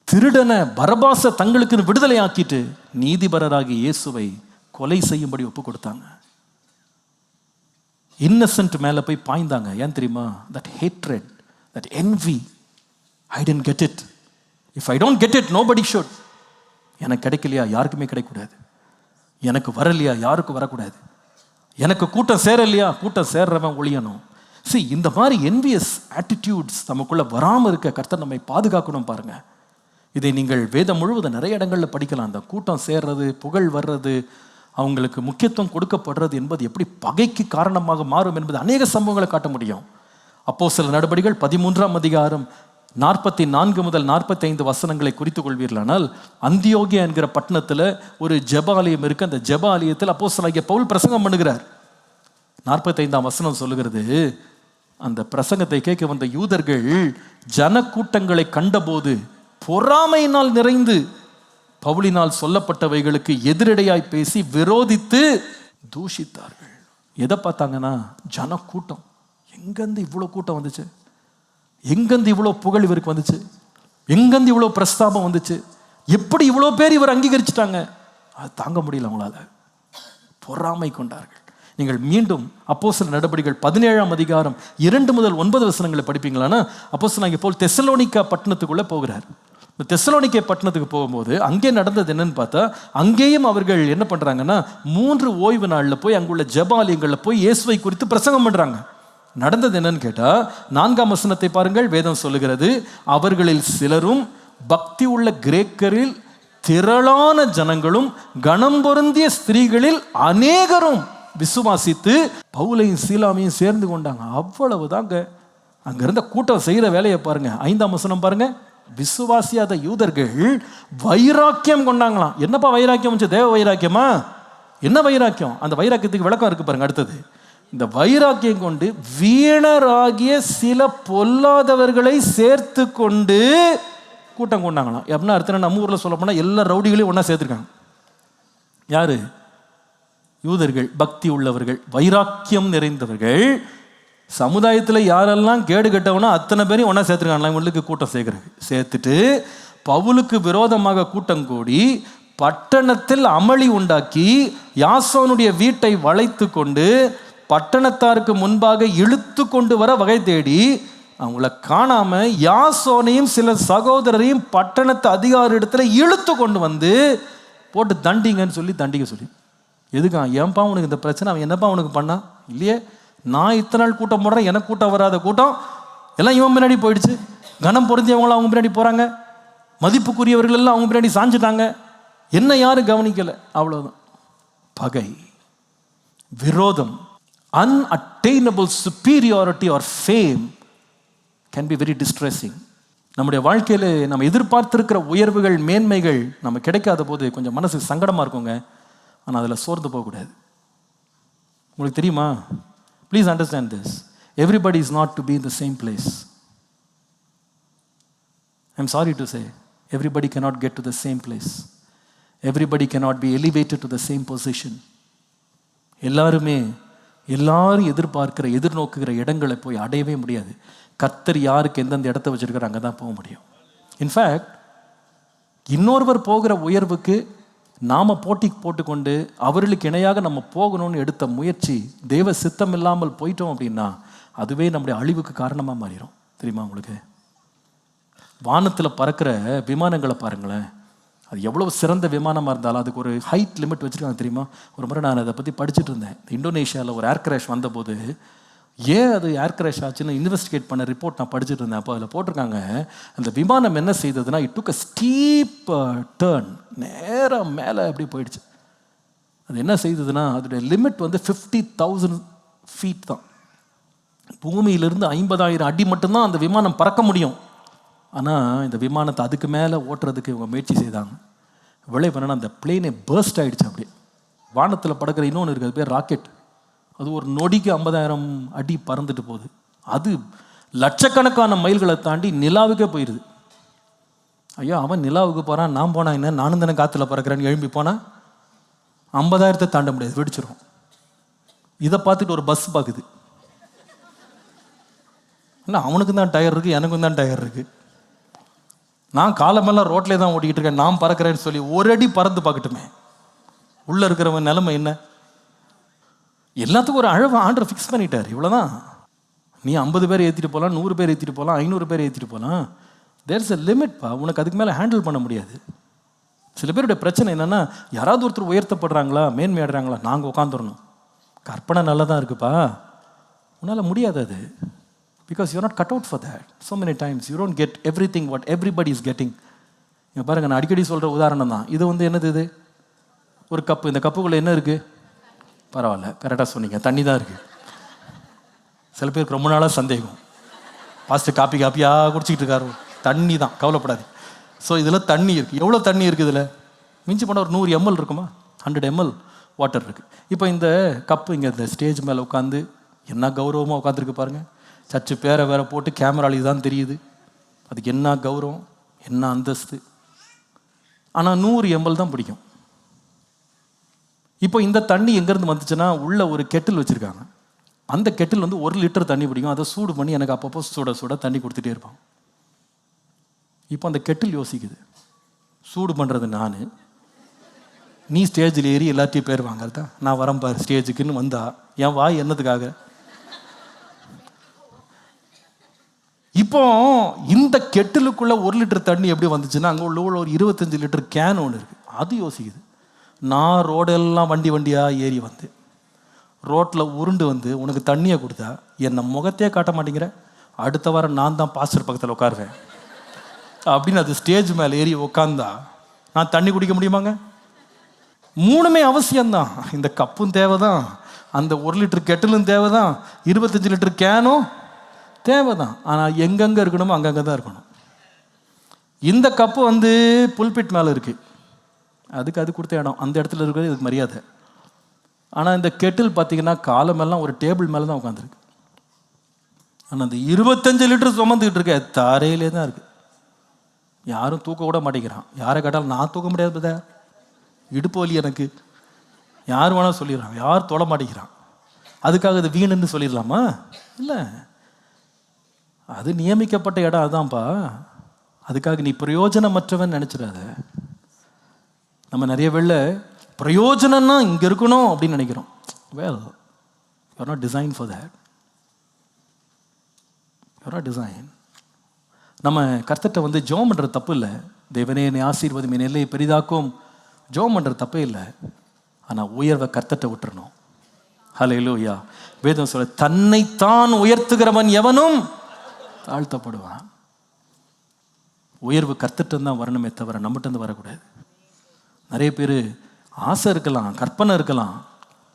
திருடனை பரபாச தங்களுக்கு விடுதலை ஆக்கிட்டு நீதிபரராகி இயேசுவை கொலை செய்யும்படி ஒப்பு கொடுத்தாங்க. இன்னசென்ட் மேலே போய் பாய்ந்தாங்க. ஏன் தெரியுமா? That hatred, that envy. I didn't get it. If I don't get it, nobody should. எனக்கு கிடைக்கலையா யாருக்குமே கிடைக்கக்கூடாது. எனக்கு வரலையா யாருக்கும் வரக்கூடாது. எனக்கு கூட்டம் சேரலையா கூட்டம் சேர்றவன் ஒழியணும். See, இந்த மாதிரி envious attitudes நமக்குள்ள வராமல் இருக்க கர்த்தர் நம்மை பாதுகாக்கணும். பாருங்க, இதை நீங்கள் வேதம் முழுவதும் நிறைய இடங்களில் படிக்கலாம். அந்த கூட்டம் சேர்றது, புகழ் வர்றது, அவங்களுக்கு முக்கியத்துவம் கொடுக்கப்படுறது என்பது எப்படி பகைக்கு காரணமாக மாறும் என்பது அநேக சம்பவங்களை காட்ட முடியும். அப்போஸ்தலர் நடபடிகள் 13ஆம் அதிகாரம் 44 முதல் 45 வசனங்களை குறித்து கொள்வீர்களானால், அந்தியோகியா என்கிற பட்டணத்தில் ஒரு ஜெப ஆலயம் இருக்கு. அந்த ஜெப ஆலயத்தில் அப்போஸ்தலனாகிய பவுல் பிரசங்கம் பண்ணுகிறார். 45ஆம் வசனம் சொல்லுகிறது, அந்த பிரசங்கத்தை கேட்க வந்த யூதர்கள் ஜனக்கூட்டங்களை கண்டபோது பொறாமையினால் நிறைந்து பவுலினால் சொல்லப்பட்டவைகளுக்கு எதிரடையாய் பேசி விரோதித்து தூஷித்தார்கள். எதை பார்த்தாங்கன்னா, ஜனக்கூட்டம். எங்கேருந்து இவ்வளோ கூட்டம் வந்துச்சு? எங்கேருந்து இவ்வளோ புகழ் இவருக்கு வந்துச்சு? எங்கேருந்து இவ்வளோ பிரஸ்தாபம் வந்துச்சு? எப்படி இவ்வளோ பேர் இவர் அங்கீகரிச்சிட்டாங்க? அது தாங்க முடியல அவங்களால. பொறாமை கொண்டார்கள். நீங்கள் மீண்டும் அப்போஸ்தலர் நடபடிகள் 17ஆம் அதிகாரம் 2 முதல் 9 வசனங்களை படிப்பீங்களான்னா, அப்போஸ்தலனாகிய பவுல் தெசலோனிக்கா பட்டணத்துக்குள்ளே போகிறார். இந்த தெசலோனிக்கே பட்டணத்துக்கு போகும்போது அங்கே நடந்தது என்னன்னு பார்த்தா, அங்கேயும் அவர்கள் என்ன பண்ணுறாங்கன்னா, 3 ஓய்வு நாளில் போய் அங்குள்ள ஜெபாலயங்களில் போய் இயேசுவை குறித்து பிரசங்கம் பண்ணுறாங்க. நடந்தது என்னன்னு கேட்டால், 4ஆம் வசனத்தை பாருங்கள். வேதம் சொல்லுகிறது, அவர்களில் சிலரும் பக்தி உள்ள கிரேக்கரில் திரளான ஜனங்களும் கணம் பொருந்திய ஸ்திரீகளில் அநேகரும் விசுவாசித்து பவுலையும் சீலாமையும் சேர்ந்து கொண்டாங்க. அவ்வளவுதாங்க. அங்க இருந்த கூட்டம் செய்கிற வேலையை பாருங்க. 5ஆம் வசனம் பாருங்க. விசுவாசியாத யூதர்கள் வைராக்கியம் கொண்டாங்களாம். என்னப்பா வைராக்கியம்? தேவ வைராக்கியமா? என்ன வைராக்கியம்? அந்த வைராக்கியத்துக்கு விளக்கம் இருக்கு பாருங்க. அடுத்தது, இந்த வைராக்கியம் கொண்டு வீணராகிய சில பொல்லாதவர்களை சேர்த்து கொண்டு கூட்டம் கொண்டாங்களாம். எப்படின்னா அர்த்தம், நம்ம ஊரில் சொல்ல போனால் எல்லா ரவுடிகளையும் ஒன்றா சேர்த்துருக்காங்க. யாரு? யூதர்கள், பக்தி உள்ளவர்கள், வைராக்கியம் நிறைந்தவர்கள். சமுதாயத்தில் யாரெல்லாம் கேடு கட்டவனோ அத்தனை பேரையும் ஒன்றா சேர்த்துருக்காங்களா இவங்களுக்கு கூட்டம் சேர்த்துட்டு பவுலுக்கு விரோதமாக கூட்டம் கூடி பட்டணத்தில் அமளி உண்டாக்கி யாசோனுடைய வீட்டை வளைத்து கொண்டு பட்டணத்தாருக்கு முன்பாக இழுத்து கொண்டு வர வகை தேடி அவங்கள காணாம யாசோனையும் சில சகோதரரையும் பட்டணத்து அதிகாரி இடத்துல இழுத்து கொண்டு வந்து போட்டு தண்டிங்கன்னு சொல்லி தண்டிக்க சொல்லி. எதுக்கா? ஏன்பா உனக்கு இந்த பிரச்சனை? அவன் என்னப்பா உனக்கு பண்ணா? இல்லையே, நான் இத்தனை நாள் கூட்டம் போடுறேன், எனக்கு கூட்டம் வராத கூட்டம் எல்லாம் இவன் பின்னாடி போயிடுச்சு. கனம் பொருந்தியவங்களாம் அவங்க பின்னாடி போகிறாங்க, மதிப்புக்குரியவர்கள் எல்லாம் அவங்க பின்னாடி சாஞ்சிட்டாங்க. என்ன யாரும் கவனிக்கலை. அவ்வளோதான். பகை, விரோதம், unattainable superiority or fame can be very distressing. நம்முடைய வாழ்க்கையில் நம்ம எதிர்பார்த்திருக்கிற உயர்வுகள், மேன்மைகள் நம்ம கிடைக்காத போது கொஞ்சம் மனசுக்கு சங்கடமாக இருக்குங்க. ஆனால் அதில் சோர்ந்து போகக்கூடாது. உங்களுக்கு தெரியுமா? Please understand this. Everybody is not to be in the same place. I'm sorry to say, everybody cannot get to the same place. Everybody cannot be elevated to the same position. எல்லாரும் எதிர்பார்க்கிற, எதிர்நோக்குகிற இடங்களை போய் அடையவே முடியாது. கர்த்தர் யாருக்கு எந்தெந்த இடத்த வச்சிருக்காரு அங்கே தான் போக முடியும். இன்ஃபேக்ட் இன்னொருவர் போகிற உயர்வுக்கு நாம் போட்டி போட்டுக்கொண்டு அவர்களுக்கு இணையாக நம்ம போகணும்னு எடுத்த முயற்சி தேவ சித்தம் இல்லாமல் போயிட்டோம் அப்படின்னா அதுவே நம்முடைய அழிவுக்கு காரணமாக மாறிடும். தெரியுமா உங்களுக்கு? வானத்தில் பறக்கிற விமானங்களை பாருங்களேன். அது எவ்வளோ சிறந்த விமானமாக இருந்தாலும் அதுக்கு ஒரு ஹைட் லிமிட் வச்சுருக்காங்க. தெரியுமா? ஒரு முறை நான் அதை பற்றி படிச்சுட்டு இருந்தேன். இந்தோனேஷியாவில் ஒரு ஏர் கிராஷ் வந்தபோது ஏன் அது ஏர் கிராஷ் ஆச்சுன்னு இன்வெஸ்டிகேட் பண்ண ரிப்போர்ட் நான் படிச்சுட்டு இருந்தேன். அப்போ அதில் போட்டிருக்காங்க, அந்த விமானம் என்ன செய்ததுன்னா, it took a steep turn, நேராக மேலே அப்படி போயிடுச்சு. அது என்ன செய்ததுன்னா, அதோடைய லிமிட் வந்து 50,000 ஃபீட் தான். பூமியிலிருந்து 50,000 அடி மட்டும்தான் அந்த விமானம் பறக்க முடியும். ஆனால் இந்த விமானத்தை அதுக்கு மேலே ஓட்டுறதுக்கு இவங்க முயற்சி செய்தாங்க. விளைவு என்னன்னா, அந்த பிளேனே பர்ஸ்ட் ஆகிடுச்சு. அப்படியே வானத்தில் பறக்கிற இன்னொன்று இருக்குது, அது பேர் ராக்கெட். அது ஒரு நொடிக்கு 50,000 அடி பறந்துட்டு போகுது. அது லட்சக்கணக்கான மைல்களை தாண்டி நிலாவுக்கே போயிடுது. ஐயோ, அவன் நிலாவுக்கு போகிறான், நான் போனா என்ன, நானும் தானே காற்றுல பறக்கிறேன்னு எழும்பி போனால் 50,000 தாண்ட முடியாது, வெடிச்சிடும். இதை பார்த்துட்டு ஒரு பஸ் பார்க்குது. இல்லை, அவனுக்கும் தான் டயர் இருக்குது, எனக்கும் தான் டயர் இருக்குது. நான் காலமெல்லாம் ரோட்லேயே தான் ஓட்டிக்கிட்டு இருக்கேன், நான் பறக்கிறேன்னு சொல்லி ஒரு அடி பறந்து பார்க்கட்டுமே, உள்ளே இருக்கிறவன் நிலைமை என்ன? எல்லாத்துக்கும் ஒரு அளவு ஆர்டர் ஃபிக்ஸ் பண்ணிட்டார். இவ்வளோதான். நீ 50 பேர் ஏற்றிட்டு போகலாம், 100 பேர் ஏற்றிட்டு போகலாம், 500 பேர் ஏற்றிட்டு போகலாம். தேர்ஸ் எ லிமிட்ப்பா. உனக்கு அதுக்கு மேலே ஹேண்டில் பண்ண முடியாது. சில பேருடைய பிரச்சனை என்னென்னா, யாராவது ஒருத்தர் உயர்த்தப்படுறாங்களா, மேன்மையாடுறாங்களா, நாங்கள் உட்காந்துடணும். கற்பனை நல்லா தான் இருக்குப்பா, உன்னால் முடியாது அது. Because you not cut out for that. So many times you don't get every thing what everybody is getting. இங்கே பாருங்கள், நான் அடிக்கடி சொல்கிற உதாரணம் தான் இது. என்னது இது? ஒரு கப்பு. இந்த கப்புக்குள்ளே என்ன இருக்குது? பரவாயில்ல, கரெக்டாக சொன்னீங்க, தண்ணி தான் இருக்குது. சில பேருக்கு ரொம்ப நாளாக சந்தேகம், பாஸ்ட்டு காப்பியாக குடிச்சிக்கிட்டு இருக்காரு. தண்ணி தான், கவலைப்படாது. ஸோ இதில் தண்ணி இருக்குது. எவ்வளோ தண்ணி இருக்குது இதில்? மிஞ்சி போனால் ஒரு 100 ml இருக்குமா? 100 ml வாட்டர் இருக்குது. இப்போ இந்த கப்பு இங்கே இந்த ஸ்டேஜ் மேலே உட்காந்து என்ன கௌரவமாக உட்காந்துருக்கு பாருங்கள். சர்ச்சு பேரை வேற போட்டு கேமராலி தான் தெரியுது. அதுக்கு என்ன கௌரவம், என்ன அந்தஸ்து. ஆனால் 100 ml தான் பிடிக்கும். இப்போ இந்த தண்ணி எங்கேருந்து வந்துச்சுன்னா, உள்ள ஒரு கெட்டில் வச்சுருக்காங்க. அந்த கெட்டில் 1 லிட்டர் தண்ணி பிடிக்கும். அதை சூடு பண்ணி எனக்கு அப்பப்போ சுட தண்ணி கொடுத்துட்டே இருப்பான். இப்போ அந்த கெட்டில் யோசிக்குது, சூடு பண்ணுறது நான், நீ ஸ்டேஜில் ஏறி எல்லாத்தையும் பேர் வாங்கறதா? நான் வரேன் பாரு ஸ்டேஜுக்குன்னு வந்தா என் வாய் என்னதுக்காக? இப்போ இந்த கெட்டிலுக்குள்ள 1 லிட்டர் தண்ணி எப்படி வந்துச்சுன்னா, அங்கே உள்ள ஒரு 25 லிட்டர் கேன் ஒன்று இருக்குது. அது யோசிக்குது, நான் ரோடெல்லாம் வண்டியாக ஏறி வந்து ரோட்டில் உருண்டு உனக்கு தண்ணியை கொடுத்தா என்னை முகத்தையே காட்ட மாட்டேங்கிற, அடுத்த வாரம் நான் தான் பாஸ்டர் பக்கத்தில் உட்காருவேன் அப்படின்னு அது ஸ்டேஜ் மேலே ஏறி உட்காந்தா நான் தண்ணி குடிக்க முடியுமாங்க? 3மே அவசியம்தான். இந்த கப்பும் தேவை தான், அந்த 1 லிட்டர் கெட்டிலும் தேவை தான், 25 லிட்டர் கேனும் தேவை தான். ஆனால் எங்கெங்கே இருக்கணுமோ அங்கங்கே தான் இருக்கணும். இந்த கப்பு புல்பிட் மேலே இருக்குது, அதுக்கு அது கொடுத்த இடம், அந்த இடத்துல இருக்கிறது இதுக்கு மரியாதை. ஆனால் இந்த கெட்டில் பார்த்தீங்கன்னா காலமெல்லாம் ஒரு டேபிள் மேலே தான் உட்காந்துருக்கு. ஆனால் அந்த 25 லிட்டர் சுமந்துக்கிட்டு இருக்க தரையிலே தான் இருக்குது. யாரும் தூக்க கூட மாட்டேங்கிறான். யாரை கேட்டாலும் நான் தூக்க முடியாது பதா, இடுப்பு வலி எனக்கு, யார் வேணாலும் சொல்லிடுறான். யார் தொட மாட்டேங்கிறான். அதுக்காக அது வீணுன்னு சொல்லிடலாமா? இல்லை, அது நியமிக்கப்பட்ட இடம் அதுதான்ப்பா. அதுக்காக நீ பிரயோஜனமற்றவன் நினச்சிடாத. நம்ம நிறைய வேளை பிரயோஜனம்னா இங்கே இருக்கணும் அப்படின்னு நினைக்கிறோம். Well, you are not design for that. You are not design. நம்ம கர்த்தர்கிட்ட ஜெபம் பண்ணுறது தப்பு இல்லை. தேவனே என்னை ஆசீர்வதியும், என் எல்லையை பெரிதாக்கும், ஜெபம் பண்ணுறது தப்பே இல்லை. ஆனால் உயர்வை கர்த்தர்கிட்ட விட்டுறணும். ஹல்லேலூயா. வேதம் சொல்ல, தன்னைத்தான் உயர்த்துகிறவன் எவனும் தாழ்த்தப்படுவான். உயர்வு கர்த்தர்கிட்ட தான் வரணுமே தவிர நம்மகிட்ட வரக்கூடாது. நிறைய பேர் ஆசை இருக்கலாம், கற்பனை இருக்கலாம்,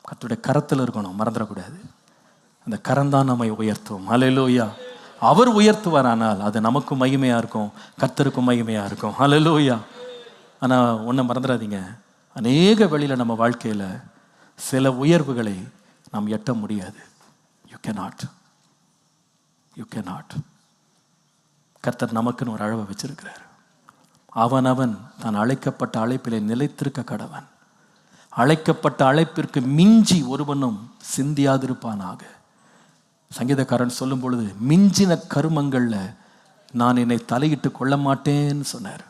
கர்த்தருடைய கரத்தில் இருக்கணும், மறந்துடக்கூடாது. அந்த கரம் தான் நம்மை உயர்த்தும். ஹல்லேலூயா. அவர் உயர்த்துவார், ஆனால் அது நமக்கும் மகிமையாக இருக்கும், கர்த்தருக்கும் மகிமையாக இருக்கும். ஹல்லேலூயா. ஆனால் ஒன்றை மறந்துடாதீங்க, அநேக வழியில் நம்ம வாழ்க்கையில் சில உயர்வுகளை நாம் எட்ட முடியாது. You cannot. கர்த்தர் நமக்குன்னு ஒரு அளவை வச்சிருக்கிறார். அவன் தான் அழைக்கப்பட்ட அழைப்பிலே நிலைத்திருக்க கடவன். அழைக்கப்பட்ட அழைப்பிற்கு மிஞ்சி ஒருவனும் சிந்தியாதிருப்பானாக. சங்கீதக்காரன் சொல்லும் பொழுது, மிஞ்சின கருமங்கள்ல நான் என்னை தலையிட்டு கொள்ள மாட்டேன்னு சொன்னார்.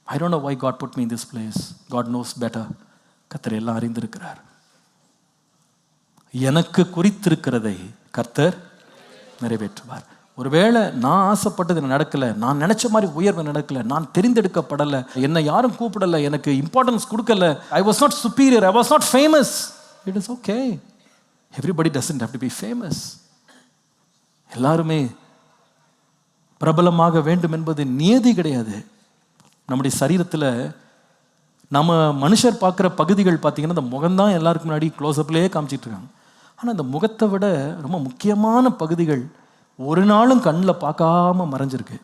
I don't know why God put me in this place. God knows better. கர்த்தர் எல்லாம் அறிந்திருக்கிறார். எனக்கு குறித்திருக்கிறதை கர்த்தர் நிறைவேற்றுவார். ஒருவேளை நான் ஆசைப்பட்டது நடக்கலை, நான் நினைச்ச மாதிரி உயர்வு நடக்கலை, நான் தெரிந்தெடுக்கப்படலை, என்னை யாரும் கூப்பிடலை, எனக்கு இம்பார்ட்டன்ஸ் கொடுக்கல, I was not superior, I was not famous. It is okay. Everybody doesn't have to be famous. எல்லாருமே பிரபலமாக வேண்டும் என்பது நியதி கிடையாது. நம்முடைய சரீரத்தில் நம்ம மனுஷர் பார்க்குற பகுதிகள் பார்த்தீங்கன்னா, இந்த முகம்தான் எல்லாருக்கும் முன்னாடி க்ளோஸ்அப்லேயே காமிச்சிட்டு இருக்காங்க. ஆனால் இந்த முகத்தை விட ரொம்ப முக்கியமான பகுதிகள் ஒரு நாளும் கண்ணில் பார்க்காம மறைஞ்சிருக்கு.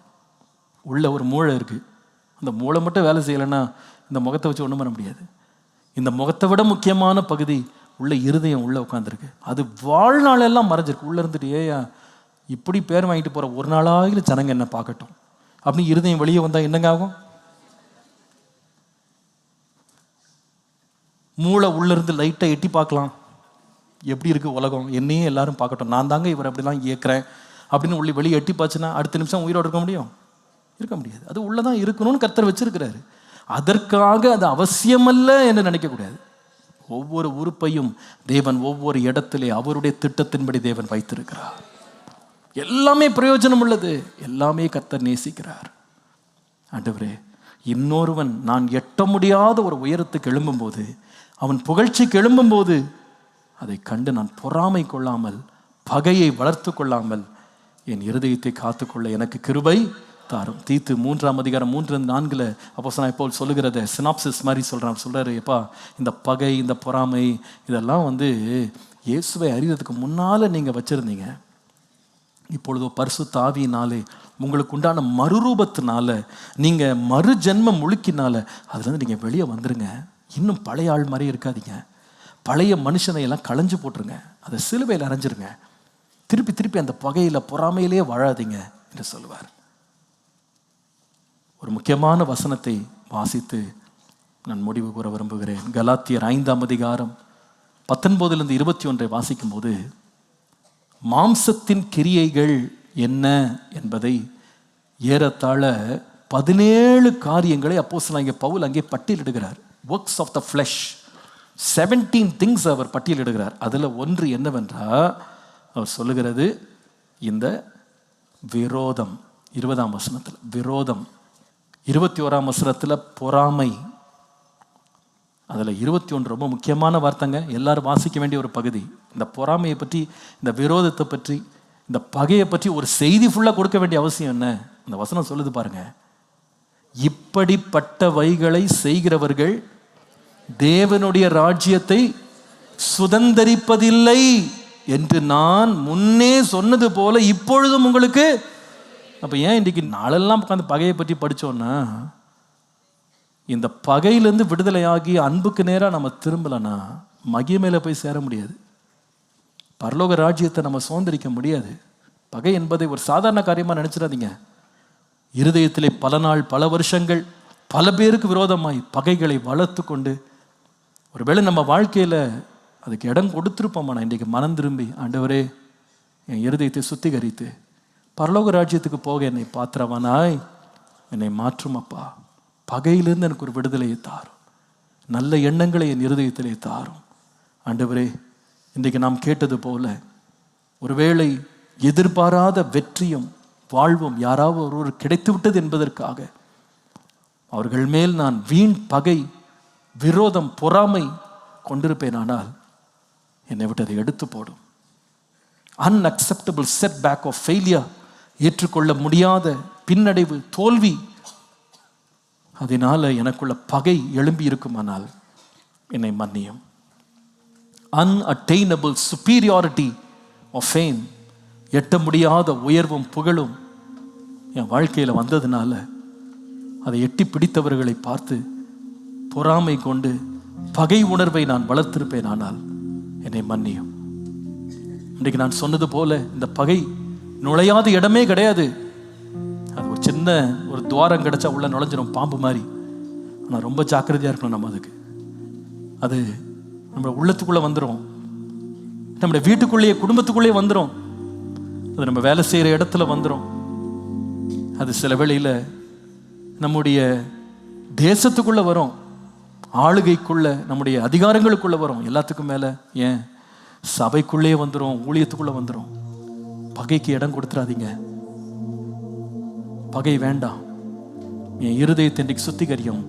உள்ள ஒரு மூளை இருக்குது. அந்த மூளை மட்டும் வேலை செய்யலைன்னா இந்த முகத்தை வச்சு ஒன்றும் பண்ண முடியாது. இந்த முகத்தை விட முக்கியமான பகுதி உள்ள இருதயம் உள்ளே உட்காந்துருக்கு. அது வாழ்நாளெல்லாம் மறைஞ்சிருக்கு. உள்ளே இருந்துட்டு, ஏயா இப்படி பேர் வாங்கிட்டு போகிற, ஒரு நாளாக ஜனங்க என்ன பார்க்கட்டும் அப்படின்னு இருதயம் வெளியே வந்தால் என்னங்க ஆகும்? மூளை உள்ளேருந்து லைட்டாக எட்டி பார்க்கலாம், எப்படி இருக்குது உலகம், என்னையே எல்லாரும் பார்க்கட்டும், நான் தாங்க இவர் அப்படிலாம் இயக்குறேன் அப்படின்னு உள்ளே வெளியே எட்டி பார்த்துன்னா அடுத்த நிமிஷம் உயிரோடு இருக்க முடியும்? இருக்க முடியாது. அது உள்ளே தான் இருக்கணும்னு கர்த்தர் வச்சிருக்கிறாரு. அதற்காக அது அவசியமல்ல என்று நினைக்கக்கூடாது. ஒவ்வொரு உறுப்பையும் தேவன் ஒவ்வொரு இடத்திலே அவருடைய திட்டத்தின்படி தேவன் வைத்திருக்கிறார். எல்லாமே பிரயோஜனம் உள்ளது, எல்லாமே கர்த்தர் நேசிக்கிறார். ஆண்டவரே, இன்னொருவன் நான் எட்ட முடியாத ஒரு உயரத்துக்கு எழும்பும்போது, அவன் புகழ்ச்சிக்கு எழும்பும்போது அதை கண்டு நான் பொறாமை கொள்ளாமல், பகையை வளர்த்து கொள்ளாமல் என் இருதயத்தை காத்துக்கொள்ள எனக்கு கிருபை தாரும். தீத்து 3:3-4 அப்போஸ்தலனாகிய பவுல் சொல்லுகிறத சினாப்சிஸ் மாதிரி சொல்கிறாரு. எப்பா, இந்த பகை, இந்த பொறாமை இதெல்லாம் இயேசுவை அறிவதற்கு முன்னால் நீங்கள் வச்சுருந்தீங்க. இப்பொழுதோ பரிசுத்த ஆவியினாலே உங்களுக்கு உண்டான மறுரூபத்தினால, நீங்கள் மறு ஜென்மம் முழுக்கினால அதுலேருந்து நீங்கள் வெளியே வந்துடுங்க. இன்னும் பழைய ஆள் மாதிரி இருக்காதீங்க. பழைய மனுஷனை எல்லாம் களைஞ்சு போட்டுருங்க, அதை சிலுவையில் அரைஞ்சிருங்க. திருப்பி திருப்பி அந்த பகையில் பொறாமையிலே வாழாதீங்க என்று சொல்லுவார். ஒரு முக்கியமான வசனத்தை வாசித்து நான் முடிவு கூற விரும்புகிறேன். கலாத்தியர் 5:19-21 வாசிக்கும் போது, மாம்சத்தின் கிரியைகள் என்ன என்பதை ஏறத்தாழ 17 காரியங்களை அப்போஸ்தலனாகிய பவுல் அங்கே பட்டியலிடுகிறார். Works of the flesh 17 things அவர் பட்டியலிடுகிறார். அதில் ஒன்று என்னவென்றால், அவர் சொல்லுகிறது இந்த விரோதம். 20ஆம் வசனத்தில் விரோதம், 21ஆம் வசனத்தில் பொறாமை, அதில் 21 ரொம்ப முக்கியமான வார்த்தைங்க, எல்லாரும் வாசிக்க வேண்டிய ஒரு பகுதி. இந்த பொறாமையை பற்றி, இந்த விரோதத்தை பற்றி, இந்த பகையை பற்றி ஒரு செய்தி ஃபுல்லாக கொடுக்க வேண்டிய அவசியம் என்ன? இந்த வசனம் சொல்லுது பாருங்க, இப்படிப்பட்டவைகளை செய்கிறவர்கள் தேவனுடைய ராஜ்யத்தை சுதந்தரிப்பதில்லை என்று நான் முன்னே சொன்னது போல இப்பொழுதும் உங்களுக்கு. அப்போ ஏன் இன்றைக்கு நாளெல்லாம் உட்காந்து பகையை பற்றி படித்தோன்னா, இந்த பகையிலேருந்து விடுதலையாகி அன்புக்கு நேராக நம்ம திரும்பலைன்னா மகிமையில் போய் சேர முடியாது, பரலோக ராஜ்யத்தை நம்ம சுதந்திரிக்க முடியாது. பகை என்பதை ஒரு சாதாரண காரியமாக நினச்சிடாதீங்க. இருதயத்திலே பல நாள், பல வருஷங்கள், பல பேருக்கு விரோதமாய் பகைகளை வளர்த்து கொண்டு, ஒருவேளை நம்ம வாழ்க்கையில் அதுக்கு இடம் கொடுத்துருப்போமா? நான் இன்றைக்கு மனம் திரும்பி, ஆண்டவரே என் இருதயத்தை சுத்திகரித்து பரலோக ராஜ்யத்துக்கு போக என்னை பாத்திரவானாய் என்னை மாற்றுமப்பா, பகையிலிருந்து எனக்கு ஒரு விடுதலையை தாரும், நல்ல எண்ணங்களை என் இருதயத்திலே தாரும். ஆண்டவரே, இன்றைக்கு நாம் கேட்டது போல ஒருவேளை எதிர்பாராத வெற்றியும் வாழ்வும் யாராவது ஒருவர் கிடைத்து விட்டது என்பதற்காக அவர்கள் மேல் நான் வீண் பகை, விரோதம், பொறாமை கொண்டிருப்பேனானால் என்னை விட்டு அதை எடுத்து போடும். Unacceptable setback of failure, ஏற்றுக்கொள்ள முடியாத பின்னடைவு, தோல்வி, அதனால எனக்குள்ள பகை எழும்பி இருக்குமானால் என்னை மன்னியும். அன்அட்டைனபிள் சுப்பீரியாரிட்டி ஆஃப் ஃபேம், எட்ட முடியாத உயர்வும் புகழும் என் வாழ்க்கையில் வந்ததுனால அதை எட்டி பிடித்தவர்களை பார்த்து பொறாமை கொண்டு பகை உணர்வை நான் வளர்த்திருப்பேன், ஆனால் என்னை மன்னியும். இன்றைக்கு நான் சொன்னது போல இந்த பகை நுழையாத இடமே கிடையாது. அது ஒரு சின்ன ஒரு துவாரம் கிடைச்சா உள்ள நுழைஞ்சிடும், பாம்பு மாதிரி. ஆனால் ரொம்ப ஜாக்கிரதையாக இருக்கணும் நம்ம. அதுக்கு அது நம்ம உள்ளத்துக்குள்ளே வந்துடும், நம்முடைய வீட்டுக்குள்ளேயே, குடும்பத்துக்குள்ளேயே வந்துடும், அது நம்ம வேலை செய்கிற இடத்துல வந்துடும், அது சில வேளையில் நம்முடைய தேசத்துக்குள்ளே வரும், ஆளுகைக்குள்ள, நம்முடைய அதிகாரங்களுக்குள்ளே வரும், எல்லாத்துக்கும் மேலே ஏன் சபைக்குள்ளே வந்துடும், ஊழியத்துக்குள்ளே வந்துடும். பகைக்கு இடம் கொடுத்துடாதீங்க. பகை வேண்டாம். என் இருதயத்தை இன்றைக்கு சுத்திகரியும்.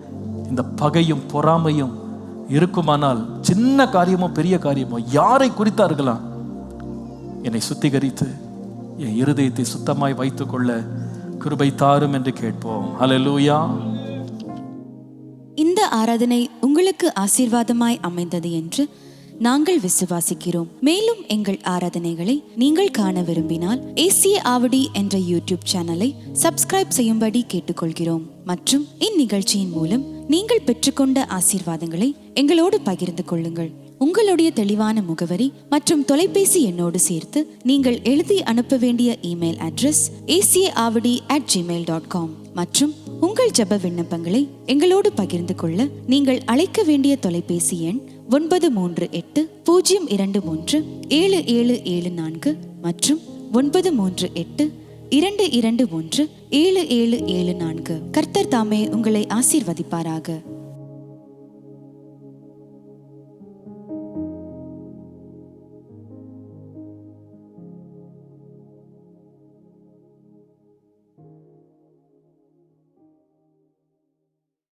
இந்த பகையும் பொறாமையும் இருக்குமானால், சின்ன காரியமோ பெரிய காரியமோ, யாரை குறித்தார்களாம், என்னை சுத்திகரித்து என் இருதயத்தை சுத்தமாய் வைத்துக்கொள்ள கிருபை தாரும் என்று கேட்போம். ஹல்லேலூயா. இந்த ஆராதனை உங்களுக்கு ஆசீர்வாதமாய் அமைந்தது என்று நாங்கள் விசுவாசிக்கிறோம். மேலும் எங்கள் ஆராதனைகளை நீங்கள் காண விரும்பினால் ஏசிய ஆவடி என்ற யூடியூப் சேனலை சப்ஸ்கிரைப் செய்யும்படி கேட்டுக்கொள்கிறோம். மற்றும் இந்நிகழ்ச்சியின் மூலம் நீங்கள் பெற்றுக்கொண்ட ஆசீர்வாதங்களை எங்களோடு பகிர்ந்து கொள்ளுங்கள். உங்களுடைய தெளிவான முகவரி மற்றும் தொலைபேசி எண்ணோடு சேர்த்து நீங்கள் எழுதி அனுப்ப வேண்டிய இமெயில் அட்ரஸ் acaavadi@gmail.com. மற்றும் உங்கள் ஜெப விண்ணப்பங்களை எங்களோடு பகிர்ந்து கொள்ள நீங்கள் அழைக்க வேண்டிய தொலைபேசி எண் 938-023-7774 மற்றும் 938-221-7774. கர்த்தர் தாமே உங்களை ஆசீர்வதிப்பாராக.